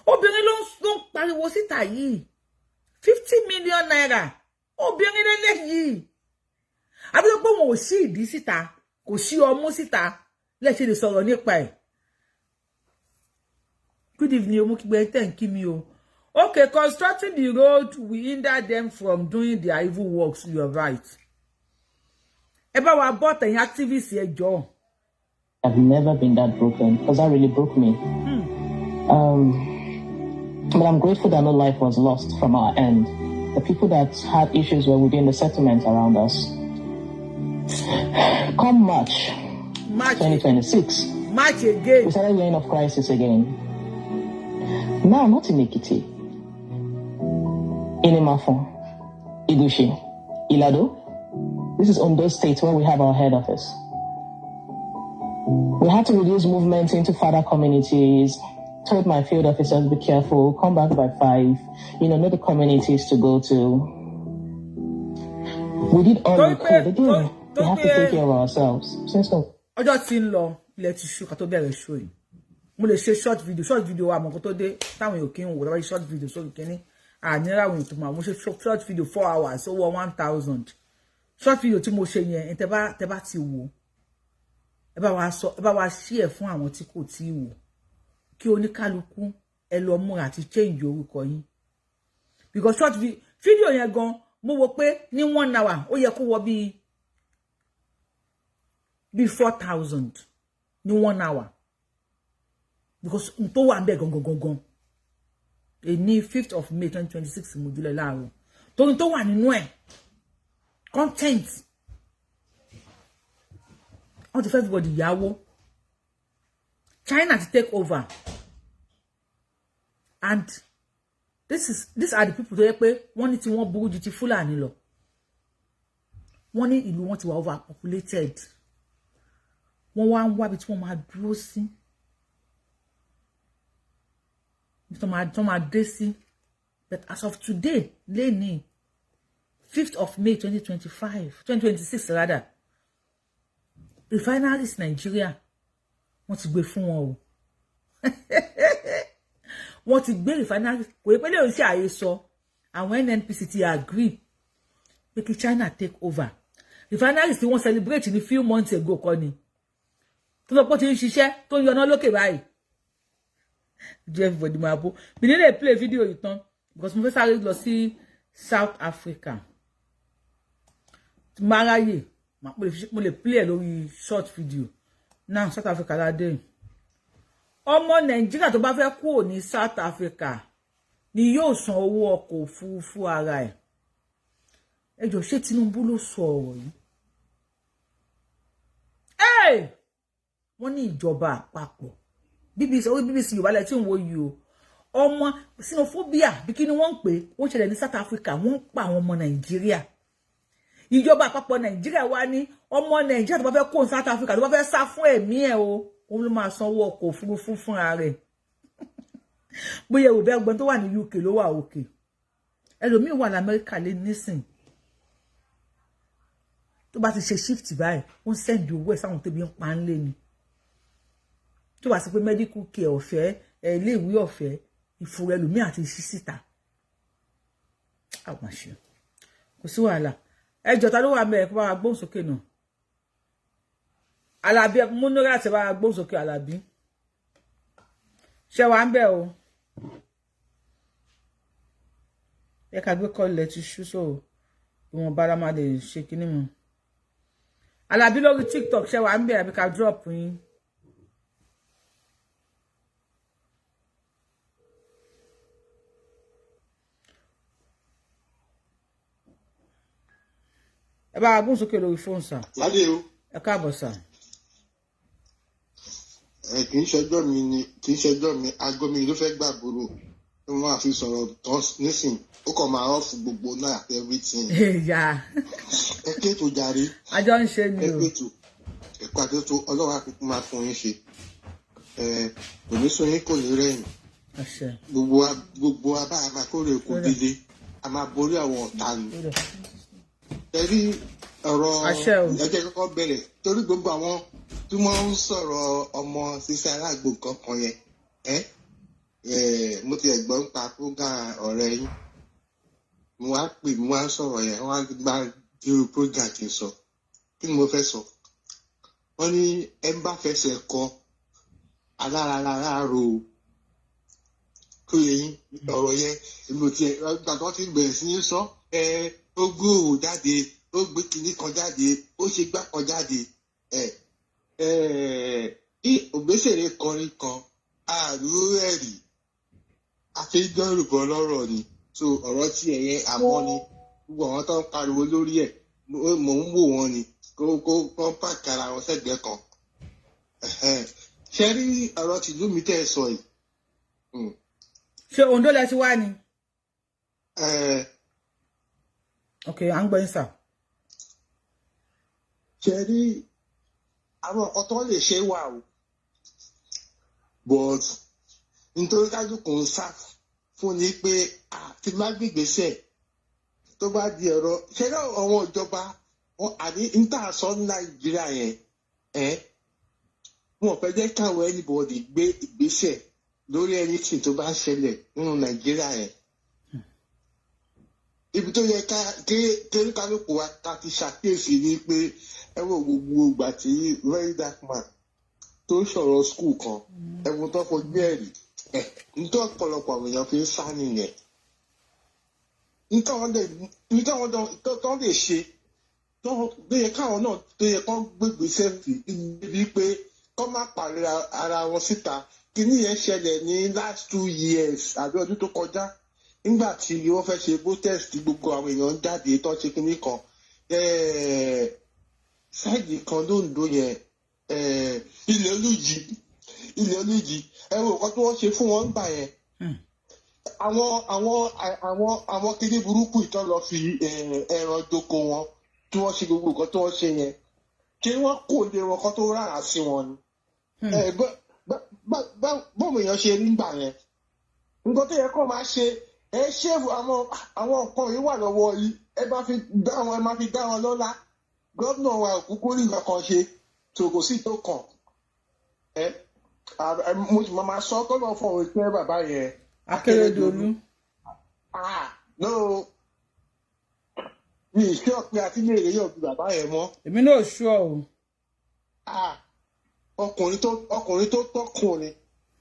[SPEAKER 2] Obìnrin ló ń pariwo síta yìí. 50 million naira. Obìnrin lélẹ́yìí. Àbí tó pé wọn ò sí ìdí síta, kò sí ọmú síta, lẹ́ṣẹ̀ lè sọ̀rọ̀ nípa ẹ̀. Good evening, Omukigbe, thank you. Okay, constructing the road will hinder them from doing their evil works. You are right. Ẹ bá wa bọ́ tẹ̀yìn activists ẹ jọ̀ọ́.
[SPEAKER 3] I've never been that broken, because that really broke me. But I'm grateful that no life was lost from our end. The people that had issues were within the settlements around us. Come March 2026,
[SPEAKER 2] March again.
[SPEAKER 3] we started hearing of crisis again. Now, not in Ekiti, in Imafon, Idushi, Ilado. This is Ondo State where we have our head office. We had to reduce movement into further communities. Told my field officers, be careful, come back by 5. Know the communities to go to. We did all we could. Again, we have to take care of ourselves.
[SPEAKER 2] Ọjọ́ tí ń lọ ilẹ̀ ti ṣú ká tó bẹ̀rẹ̀ show yìí. Mo lè ṣe short video wa mọ̀ kó tó dé táwọn èèyàn kí ń wò lọ́wọ́ short video sórí kíní. Àníra àwọn ètò mo ṣe short video 4 hours owó 1,000. Short video tí mo ṣe yẹn tẹ́ bá ti wò. Ẹ bá wa share fún àwọn tí kò tí wò. Kí oníkálukú ẹ lọ múra àti change orúkọ yín. Because short video yẹn gan mo wò pé ní 1 hour ó yẹ kó wọ bí 4,000 ní 1 hour because n tó wà ńbẹ̀ gangan ní 5th of May 2026 mo jùlọ láàárọ̀ torí tó wà nínú ẹ̀ content on the everybody yàwó China to take over and these are the people tó yẹ pé wọ́n ní tí wọ́n burú ju ti Fúlàní lọ wọ́n ní ìlú wọn ti wà overpopulated wọ́n wá ń wá bí tí wọ́n máa dúró sí tó máa dé sí but as of today lẹ́ni 5th of May 2026 rather refineries Nigeria wọ́n ti gbé fún wọn o wọ́n ti gbé refineries kò yẹ pé lè ṣe àyè sọ àwọn NNPC ti agree pé kí China take over refineries tí wọ́n celebrate ní few months ago kọ́ ni tó lọ pọ̀ tí ń ṣiṣẹ́ tó ń yọná lókè báyìí do everybody máa bó mi nílé play video yìí tán because mo fẹ́ sáré lọ sí South Africa máa ráyè mo lè play ẹ̀ lórí short video now South Africa ládé ọmọ Nàìjíríà tó bá fẹ́ kúrò ní South Africa ni yóò san owó ọkọ̀ òfurufú ara ẹ̀ ẹ jọ̀ọ́ ṣé Tinubu ló sọ ọ̀rọ̀ yìí wọ́n ní ìjọba àpapọ̀ BBC Yorùbá lẹ tí ń wo yìí o ọmọ xenophobia bí kí ni wọ́n ń pè ó ṣẹlẹ̀ ní South Africa wọ́n ń pa àwọn ọmọ Nàìjíríà ìjọba àpapọ̀ Nàìjíríà wá ní ọmọ Nàìjíríà tó bá fẹ́ kó South Africa tó bá fẹ́ sá fún ẹ̀mí ẹ̀ o òun ló máa sanwó ọkọ̀ òfurufú fúnra rẹ̀ bóyá òbí ẹgbẹ́ tó wà ní UK ló wà òkè ẹlòmíì wà l'Amẹ́ríkà lé nísìn tó bá ti ṣe shift báyìí wọ́n send owó ẹ̀ sáwọn tó bí ń pa ń lé ni tó wá sí pé medical care ọ̀fẹ́ ilé ìwé ọ̀fẹ́ ìfúra ẹlòmíì àti ìṣísíta àwọn àṣẹ kò sí wàhálà ẹjọ́ ta ló wà ńbẹ̀ kó bá wa gbóhùn sókè náà Alábí múnúrà àti bá wa gbóhùn sókè Alábí ṣe wà ńbẹ̀ o ẹ ká gbé kọlẹ̀ ti ṣú so ìwọ̀n bára máa lè ṣe kíní mu Alábí lórí TikTok ṣe wà ńbẹ̀ àbí ká drop yín. ẹ bá agún sókè lórí fóònù sà.
[SPEAKER 7] Ládé o.
[SPEAKER 2] Ẹ káàbọ̀ sà.
[SPEAKER 7] Kì í ṣẹjọ́ mi aago mi ló fẹ́ gbà búrò tó máa fi sọ̀rọ̀ tán nísìn ó kàn máa off gbogbo náà àti everything. Ẹ kéètò jàre.
[SPEAKER 2] Àjọ ń ṣe ni o.
[SPEAKER 7] Ẹ kéètò ẹ̀kọ́ àtẹ́tò ọlọ́wà kúkú máa fún yín ṣe. Kò ní sún yín kò ní rẹ̀yìn. Gbogbo abá àmàkórè kò délé a máa borí àwọn ọ̀tá ni. Ẹ̀rí ọ̀rọ̀ ẹ̀jẹ̀ kọ́kọ́ bẹ̀rẹ̀ torí gbogbo àwọn tí wọ́n ń sọ̀rọ̀ ọmọ ṣiṣẹ́ aláàgbò kankan yẹn mo ti ẹ̀gbọ́n ń pa program ọ̀rẹ́ yín mo wá pè mo wá sọ̀rọ̀ yẹn wọ́n á gbá irú program kì í sọ kí ni mo fẹ́ sọ wọ́n ní ẹ ń bá fẹsẹ̀ kọ aláraláro tó yẹ yín ọ̀rọ̀ yẹn èmi ò tiẹ̀ gbàgbọ́ ti bẹ̀rẹ̀ sí ní sọ ó gbé òwò jáde ó gbé kinní kan jáde ó ṣe gbá kan jáde ògbésèré kọrin kan àrùn ẹ̀rì àfẹ́jọ́rùbọ̀ lọ́rọ̀ ni so ọ̀rọ̀ tí ẹ̀yẹ àmọ́ ni gbogbo àwọn tó ń pariwo lórí ẹ̀ mò ń wò wọ́n ni kó pàkì ara wọn sẹ́gbẹ̀ẹ́ kan ṣe rí ọ̀rọ̀ tìlú mi tẹ́ ẹ sọ yìí.
[SPEAKER 2] ṣé Oǹdó lẹ ti wá ni. ok à ń gbọ́ yín sà.
[SPEAKER 7] ṣe rí àwọn ọkọ tó lè ṣe wà o but nítorí kálukú ń sá fún ni pé àti má gbègbèsè tó bá di ọ̀rọ̀ ṣe náà àwọn ìjọba àní níta sọ ní Nàìjíríà yẹn wọn fẹ́ jẹ́ káwọn anybody gbé ìgbésẹ̀ lórí anything tó bá ń ṣẹlẹ̀ nínú Nàìjíríà yẹn ibi tó yẹ kí kálukú wa ká ti ṣàkíyèsí ni pé ẹ wo gbogbo ìgbà tí very dark man tó sọ̀rọ̀ skul kan ẹ̀wọ̀n tó fojú ẹ̀rí nítorí ọ̀pọ̀lọpọ̀ àwọn èèyàn fi ń sá nìyẹn nítorí wọn lè ṣe tó yẹ káwọn náà tó yẹ kán gbégbé sẹ́fì níbi pé kán má pàrọ̀ ara wọn síta kíní yẹn ṣẹlẹ̀ ní last 2 years àbí ọdún tó kọjá nígbà tí wọ́n fẹ́ ṣe protest gbogbo àwọn èèyàn jáde tó ṣe kíní kan sáìdì kan lóńdó yẹn ilẹ̀ olújì ẹ wo nǹkan tí wọ́n ṣe fún wọn gbà yẹn àwọn kíní burúkú ìtọ́ lọ fi ẹran doko wọn tí wọ́n ṣe gbogbo nǹkan tí wọ́n ṣe yẹn kí wọ́n kò lè wọn kan tó rárá sí wọn ni bọ́ọ̀mù èèyàn ṣe nígbà yẹn nǹkan tó yẹ kó máa ṣe ṣéèfù àwọn nǹkan yìí wà lọ́wọ́ yìí ẹ máa fi dá wọn lọ́lá gómìnà wa òkúkú rí nǹkan kan ṣe tó kò sí tó kàn mo sì máa sọ tó lọ fọ òwe pé bàbá yẹn
[SPEAKER 2] Akérédolú
[SPEAKER 7] no mi ì ṣọ́ pé àti lè réyọ̀ bí bàbá yẹn mọ́.
[SPEAKER 2] èmi náà ṣọ́ o.
[SPEAKER 7] ọkùnrin tó tọkùnrin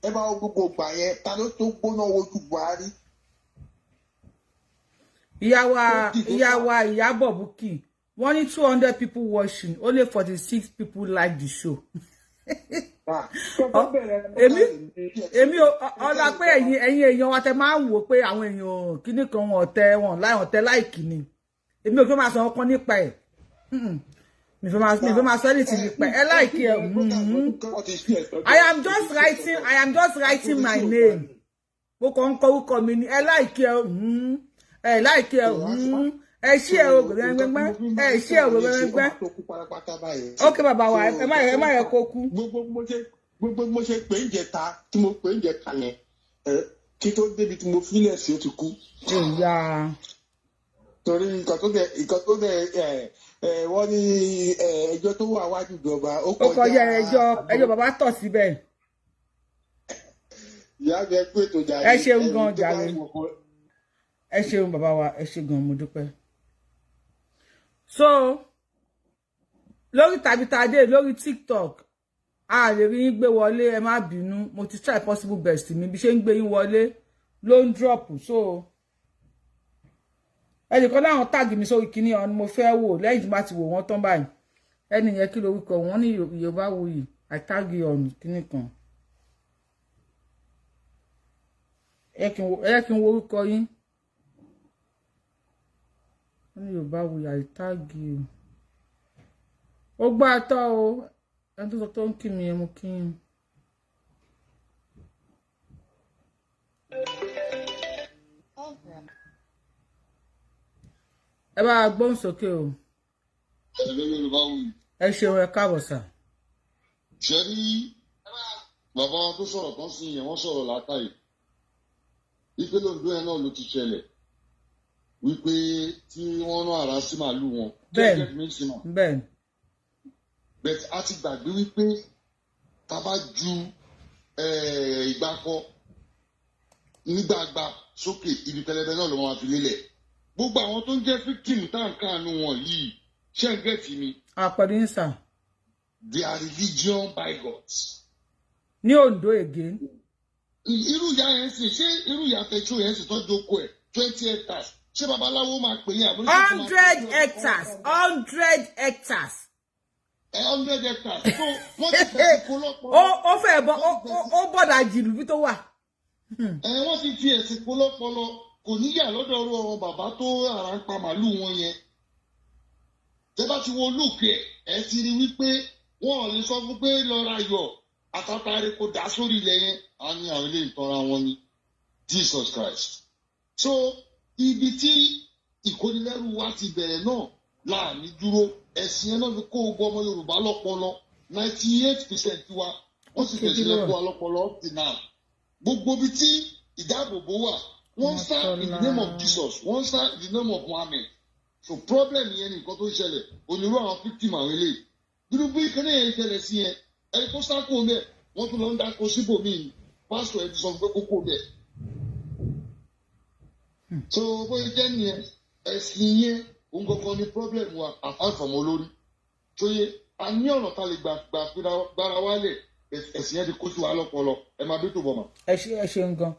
[SPEAKER 7] ẹ bá wọ gbogbo gbà yẹn ta ló tó gbóná wojú Buhari.
[SPEAKER 2] ìyàwó Ìyábọ̀ Búkì wọ́n ní 200 people watching only 46 people like the show. èmi ọlá pé ẹ̀yin èèyàn wa tẹ máa ń wò pé àwọn èèyàn kíní kan wọn ọ̀tẹ̀ láìkì ni èmi ò fẹ́ máa sọ ọkàn nípa ẹ̀ mi fẹ́ máa sọ anything nípa ẹ̀ láìkì ẹ̀ I am just writing my name mo kàn ń kọ orúkọ mi ni ẹ láìkì ẹ̀ láìkì ẹ̀ ẹ ṣí ẹ o gbẹgbẹgbẹ ẹ ṣí ẹ o gbẹgbẹgbẹ ok bàbá wa ẹ má yẹ kó kú.
[SPEAKER 7] gbogbo mo ṣe pé ń jẹta tí mo pé ń jẹta yẹn kí tó débi tí mo fílẹ̀ sí ó ti kú. torí nǹkan tó dẹ wọ́n ní ẹjọ́ tó wà wájú ìjọba ó
[SPEAKER 2] kọjá ẹjọ́ bàbá tọ̀ síbẹ̀.
[SPEAKER 7] ìyá mi ẹ pé tó jàre
[SPEAKER 2] ẹ ṣeun gan jàre ẹ ṣeun bàbá wa ẹ ṣe gan mo dúpẹ́. So lórí tàbítàdé lórí TikTok a lè rí yín gbé wọlé ẹ má bínú mo ti try possible best mi bí ṣe ń gbé yín wọlé ló ń drop so ẹnìkan láwọn táàgì mi sórí kíní ọ̀hún mo fẹ́ wò lẹ́yìn tí bá ti wò wọ́n tán báyìí ẹnì yẹn kí lorúkọ wọn ní Yorùbáwùyí àtàgì ọ̀hún kíní kan ẹ kí n wo orúkọ yín. Wọ́n ní Yorùbáwùyí àìtáàgì o gbá àtọ́ o ẹni tó sọ tó ń kí mi ẹ mú kí n. ẹ bá gbóhùn sókè o. ẹ ṣeun ẹ káàbọ̀ sà.
[SPEAKER 8] ṣe rí bàbá tó sọ̀rọ̀ kan sí yẹn wọ́n sọ̀rọ̀ látàrí wípé lóńdó yẹn náà ló ti ṣẹlẹ̀ wípé tí wọ́n rán ara sí màálù wọn.
[SPEAKER 2] bẹ́ẹ̀ni.
[SPEAKER 8] bẹ́ẹ̀ a ti gbàgbé wípé tá a bá ju ìgbàkọ nígbàgbà sókè ibi pẹlẹbẹ náà ló máa fi lélẹ̀. gbogbo àwọn tó ń jẹ́ victim táǹkàánú wọn yìí ṣé ń gẹ̀ẹ́tì mi.
[SPEAKER 2] àpẹẹrẹ ń sà.
[SPEAKER 8] they are religion bigots.
[SPEAKER 2] ní Ondo again.
[SPEAKER 8] irú ìyá yẹn sì ṣé irú ìyá tẹ̀síò yẹn sì tọ́jú oko ẹ̀ 20 hectares ṣé babaláwo máa pè é àbúrò.
[SPEAKER 2] 100 hectares 100 hectares.
[SPEAKER 8] 100 hectares so wọ́n ti fẹ́ kó lọ́pọ̀lọ́.
[SPEAKER 2] ó fẹ́ bọ́ ó bọ̀dà jìlù bí tó wà.
[SPEAKER 8] wọ́n ti fi ẹ̀sìn kó lọ́pọ̀lọ́ kò ní yà lọ́dọ̀ ọ̀rọ̀ bàbá tó ara ń pa màálù wọn yẹn. tẹ́ bá ti wo lóòkè ẹ̀ ti rí wípé wọ́n ò lè sọ fún pé lọ́ra yọ àtàtàrí kò dá sórí ilẹ̀ yẹn á ní àwọn ilé ìtọ́ra wọn ni Jesus Christ. so ibi tí ìkónilẹ́rù wa ti bẹ̀rẹ̀ náà láàmì dúró ẹ̀sìn yẹn náà fi kó gbogbo ọmọ Yorùbá lọ́pọlọ 98% wa wọ́n sì fẹ̀sí lẹ́kọ̀ọ́ alọ́pọlọ up till now. gbogbo ibi tí ìdáàbòbò wà wọ́n sá in the name of Jesus wọ́n sá in the name of Muhammad. so problem yẹn ni nǹkan tó ń ṣẹlẹ̀ onírú àwọn victim àwọn eléyìí. nínú bí ìkànnì yẹn ṣẹlẹ̀ sí yẹn ẹni tó sáko bẹ́ẹ̀ wọ́n tún lọ ń dáko síbòmíì pásítọ̀ ẹ̀ ti sọ pé kókó bẹ́ẹ̀. so bóyá jẹ́ nìyẹn ẹ̀sìn yẹn òun gangan ni problem wa àfàìfọ̀mọ́ olórí tó yẹ a ní ọ̀nà tá a lè gbára wálẹ̀ ẹ̀sìn yẹn ti kó sí wa lọ́pọlọ ẹ máa bí tó bọ̀ mọ́.
[SPEAKER 2] ẹ ṣeun gan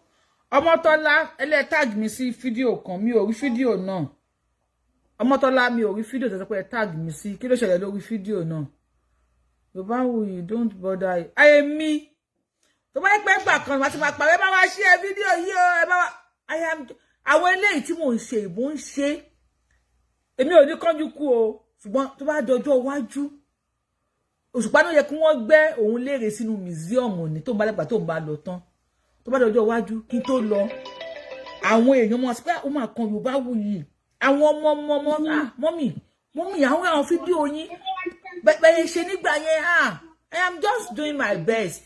[SPEAKER 2] Ọmọ́tọ́lá ẹlẹ́ tag mi sí fídíò kan mi ò rí fídíò náà. Ọmọ́tọ́lá mi ò rí fídíò tó sọ pé tag mi sí kí ló ṣẹlẹ̀ lórí fídíò náà. Yorùbáwùyí don't bother. Ayé mi tó bá yẹ pé gbà kan wá ti máa pàrọ̀ ẹ bá wá share fídíò yìí o ẹ bá wá àwọn eléyìí tí mò ń ṣe ìbò ń ṣe èmi ò ní kánjú kú o ṣùgbọ́n tó bá dọjọ́ iwájú Òṣùpá ló yẹ kí wọ́n gbé òun léèrè sínú museum ní tó ń bá lẹ́gbàá tó ń bá lọ tán tó bá dọjọ́ iwájú kí n tó lọ àwọn èèyàn mọ̀ sí pé ó máa kan Yorùbáwùyí àwọn ọmọ mọ́mì àwọn fídíò yín bẹ́ẹ̀ ṣe nígbà yẹn I am just doing my best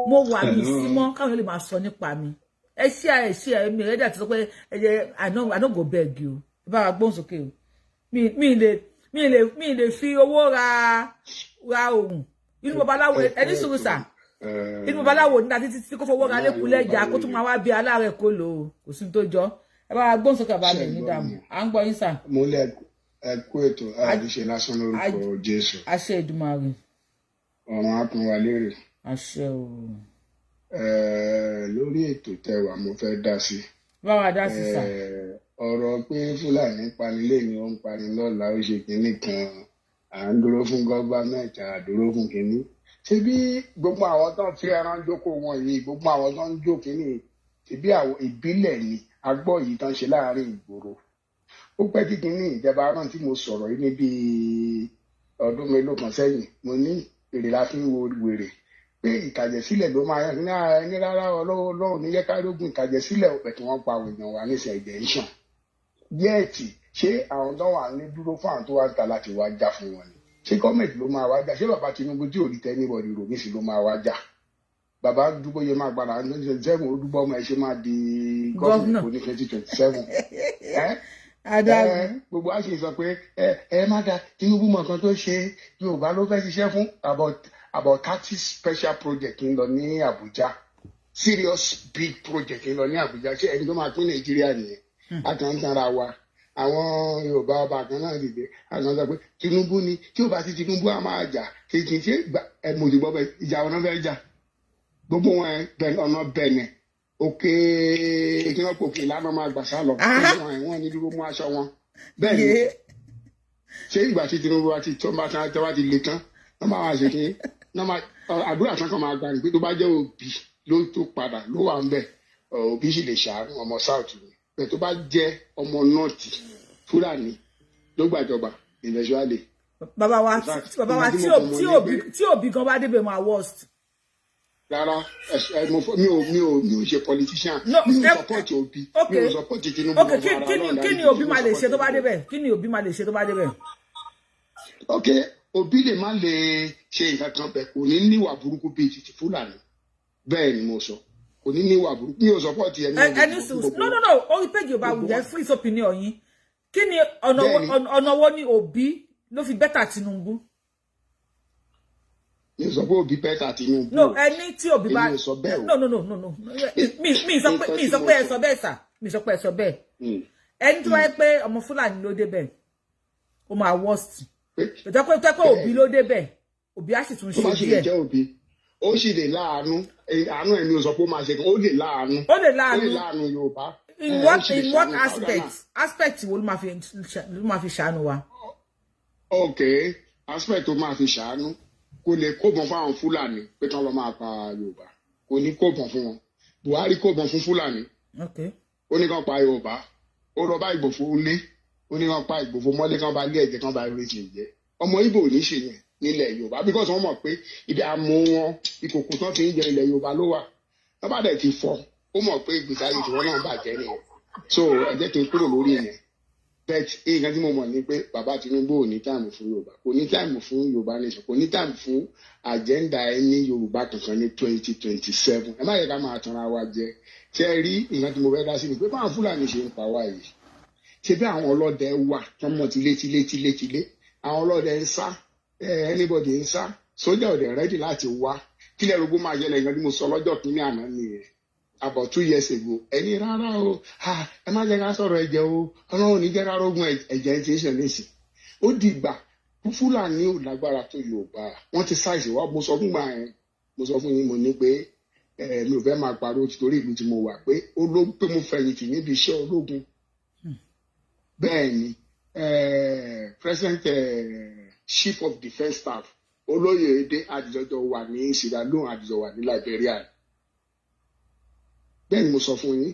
[SPEAKER 2] mo wà mí símọ́ káwọn lè máa sọ nípa mi ẹ ṣe mi rẹ́dí àti sọ pé I no go beg you bá wa gbóhùn sókè o mi lè fi owó ra ohun inú babaláwo ẹni sùúrù sà inú babaláwo nígbà títí kó fowó ra lẹ́kùn lẹ́jà kó tún máa wá bí aláàrẹ̀ kó lò ó kò sí tó jọ ẹ bá wa gbóhùn sókè àbálẹ̀ ní dààmú à ń gbọ́ yín sà.
[SPEAKER 9] mo lẹ ẹkú ètò àdìṣe lásán lórúkọ Jésù.
[SPEAKER 2] àṣẹ Èdùmàrè.
[SPEAKER 9] ọ̀run á pín wa lérè.
[SPEAKER 2] àṣẹ o.
[SPEAKER 9] lórí ètò tẹwà mo fẹ́ dá sí.
[SPEAKER 2] báwa dá sí sà.
[SPEAKER 9] ọ̀rọ̀ pé Fúlàní panilé ni ó ń pani lọ́la ó ṣe kínní kan à ń dúró fún gọ́fàmẹ̀ntì à dúró fún kínní. ṣé bí gbogbo àwọn tó ń fi ẹran jókòó wọn yìí gbogbo àwọn tó ń jó kínní ṣé bí àwọn ìbílẹ̀ ni agbọ́ yìí tó ń ṣe láàárín ìgboro. ó pẹ́ kí kínní ìjọba rán tí mo sọ̀rọ̀ yìí ní bíi ọdún mélòó kan sẹ́yìn mo ní èrè la fi ń wo wèrè pé ìtàjẹ̀sílẹ̀ ló máa yàn ní rárá Ọlọ́run ní yẹ kárógùn ìtàjẹ̀sílẹ̀ ọ̀pẹ̀ tí wọ́n pa àwọn èèyàn wa níṣẹ́ ẹ̀jẹ̀ ń ṣàn. yẹ́ẹ̀tì ṣé àwọn tó wà ní dúró fún àwọn tó wá ń ta láti wá jà fún wọn ni ṣé gọ́ọ̀mẹ̀ntì ló máa wá jà ṣé bàbá Tinubu tí ò rí tẹ́ níbọ̀dì rò níṣì ló máa wá jà bàbá dúpọ̀ yẹ máa gbàdá 2027 ó dúpọ̀ ọmọ ẹ ṣe máa di gọ́ọ̀mẹ̀ntì ní 2027. gbogbo àṣẹ sọ pé ẹ má da Tinubu mọ̀ kan tó ṣe Yorùbá ló fẹ́ ṣiṣẹ́ fún about 30 special project ń lọ ní Abuja serious big project ń lọ ní Abuja ṣé ẹni tó máa pín Nàìjíríà nìyẹn àtàntàrà wa àwọn Yorùbá ọba kan náà dìde àtàntà sọ pé Tinubu ni tí ò bá ti Tinubu á máa jà kì í ṣe mòdìbọ bẹ ìjà ọ̀nà fẹ́ jà gbogbo wọn ọ̀nà bẹ̀nẹ̀ òkè ìkínápòkè lánàá máa gbà sálọ wọn ní dúró mú aṣọ wọn bẹ́ẹ̀ ni ṣé ìgbà tí Tinubu àti tó bá ti le tán wọ́n máa wá ṣe kí àdúrà tán kan máa gbà ní pé tó bá jẹ́ Òbí ló tó padà ló wà ń bẹ̀ Òbí sì lè ṣàánú ọmọ South ni bẹ́ẹ̀ tó bá jẹ́ ọmọ North Fúlàní ló gbàjọba eventually.
[SPEAKER 2] bàbá wa tí Òbí gan bá débẹ̀ máa worst.
[SPEAKER 9] rárá mi ò ṣe politician mi ò support Òbí mi ò support Tinubu.
[SPEAKER 2] ok kí ni Òbí máa lè ṣe tó bá débẹ̀ kí ni Òbí máa lè ṣe tó bá débẹ̀.
[SPEAKER 9] ok Òbí lè má lè ṣe nǹkan kan bẹ́ẹ̀ kò ní níwà burúkú bíi ti Fúlàní bẹ́ẹ̀ ni mo sọ kò ní níwà burúkú mi ò support
[SPEAKER 2] ẹni sùn no orí péjì Yorùbáwùyí free opinion yín kí ni ọ̀nà wo ni Òbí ló fi bẹ́tà Tinubu.
[SPEAKER 9] mi ò sọ pé Òbí bẹ́tà Tinubu.
[SPEAKER 2] no ẹni tí Òbí bá
[SPEAKER 9] mi ò sọ bẹ́ẹ̀ o.
[SPEAKER 2] no mi sọ pé ẹ sọ bẹ́ẹ̀ sà mi sọ pé ẹ sọ bẹ́ẹ̀ ẹni tí wọ́n yẹ pé ọmọ Fúlàní ló débẹ̀ ó máa worst pẹ̀tẹ́ pé Òbí ló débẹ̀ Òbí á sì tún ṣe díẹ̀.
[SPEAKER 9] ó má ṣe lè jẹ́ Òbí ó sì lè láàánú àánú ẹ̀mí ò sọ pé ó máa ṣe kan ó lè láàánú Yorùbá.
[SPEAKER 2] in what aspect wo ló máa fi ṣàánú wa.
[SPEAKER 9] ok aspect tó máa fi ṣàánú kò lè kóbọn fáwọn Fúlàní pé kí wọ́n lọ máa pa Yorùbá kò ní kóbọn fún wọn Buhari kóbọn fún Fúlàní ó ní kàn pa Yorùbá ó lọ bá Ìgbòho lé ó ní kàn pa Ìgbòho mọ́lé kàn bá lé ẹ̀jẹ̀ kàn bá eré ṣe jẹ́ ọmọ Ìgbò ò ní ṣe yẹn nílẹ̀ Yorùbá because wọ́n mọ̀ pé ibi àmọ́ wọn ìkòkò tán fi ń jẹ ilẹ̀ Yorùbá ló wà wọ́n bá dẹ̀ ti fọ́ ó mọ̀ pé ìgbésí ayé tiwọn náà bàjẹ́ nìyẹn so ẹ jẹ́ kí n kúrò lórí yẹn but nǹkan tí mo mọ̀ ni pé bàbá Tinubu ò ní táìmù fún Yorùbá kò ní táìmù fún Yorùbá nation kò ní táìmù fún àjẹ́ndà ẹni Yorùbá kankan ní 2027 ẹ má yẹ ká máa tanra wa jẹ ṣé ẹ rí nǹkan tí mo fẹ́ dá sí ni pé báwọn Fúlàní ṣe ń pa wá yìí ṣé bí àwọn ọlọ́dẹ wà tán mọ̀ tilétilé àwọn ọlọ́dẹ ń sá anybody ń sá sójà ọ̀dẹ̀ rẹ́dì láti wá kílẹ̀ rogbo máa yẹlẹ̀ nǹkan tí mo sọ lọ́jọ́ kínní àná nìyẹn about 2 years ago ẹni rárá o ẹ má jẹ́ ká sọ̀rọ̀ ẹ̀jẹ̀ o Ọlọ́run ní jẹ́ ká rógun ẹ̀jẹ̀ ti ń ṣẹlẹ̀ sí ó dìgbà Fúlàní ò lágbára tó Yorùbá wọ́n ti ṣàìsí wá mo sọ fún yín mo ní pé mi ò fẹ́ máa parọ́ torí ìlú tí mo wà pé pé mo fẹ̀yìntì níbi iṣẹ́ ológun bẹ́ẹ̀ ni present chief of defence staff Olóyèdé àdìjọjọ wà ní Sierra Leone àdìjọ wà ní Liberia bẹ́ẹ̀ ni mo sọ fún yín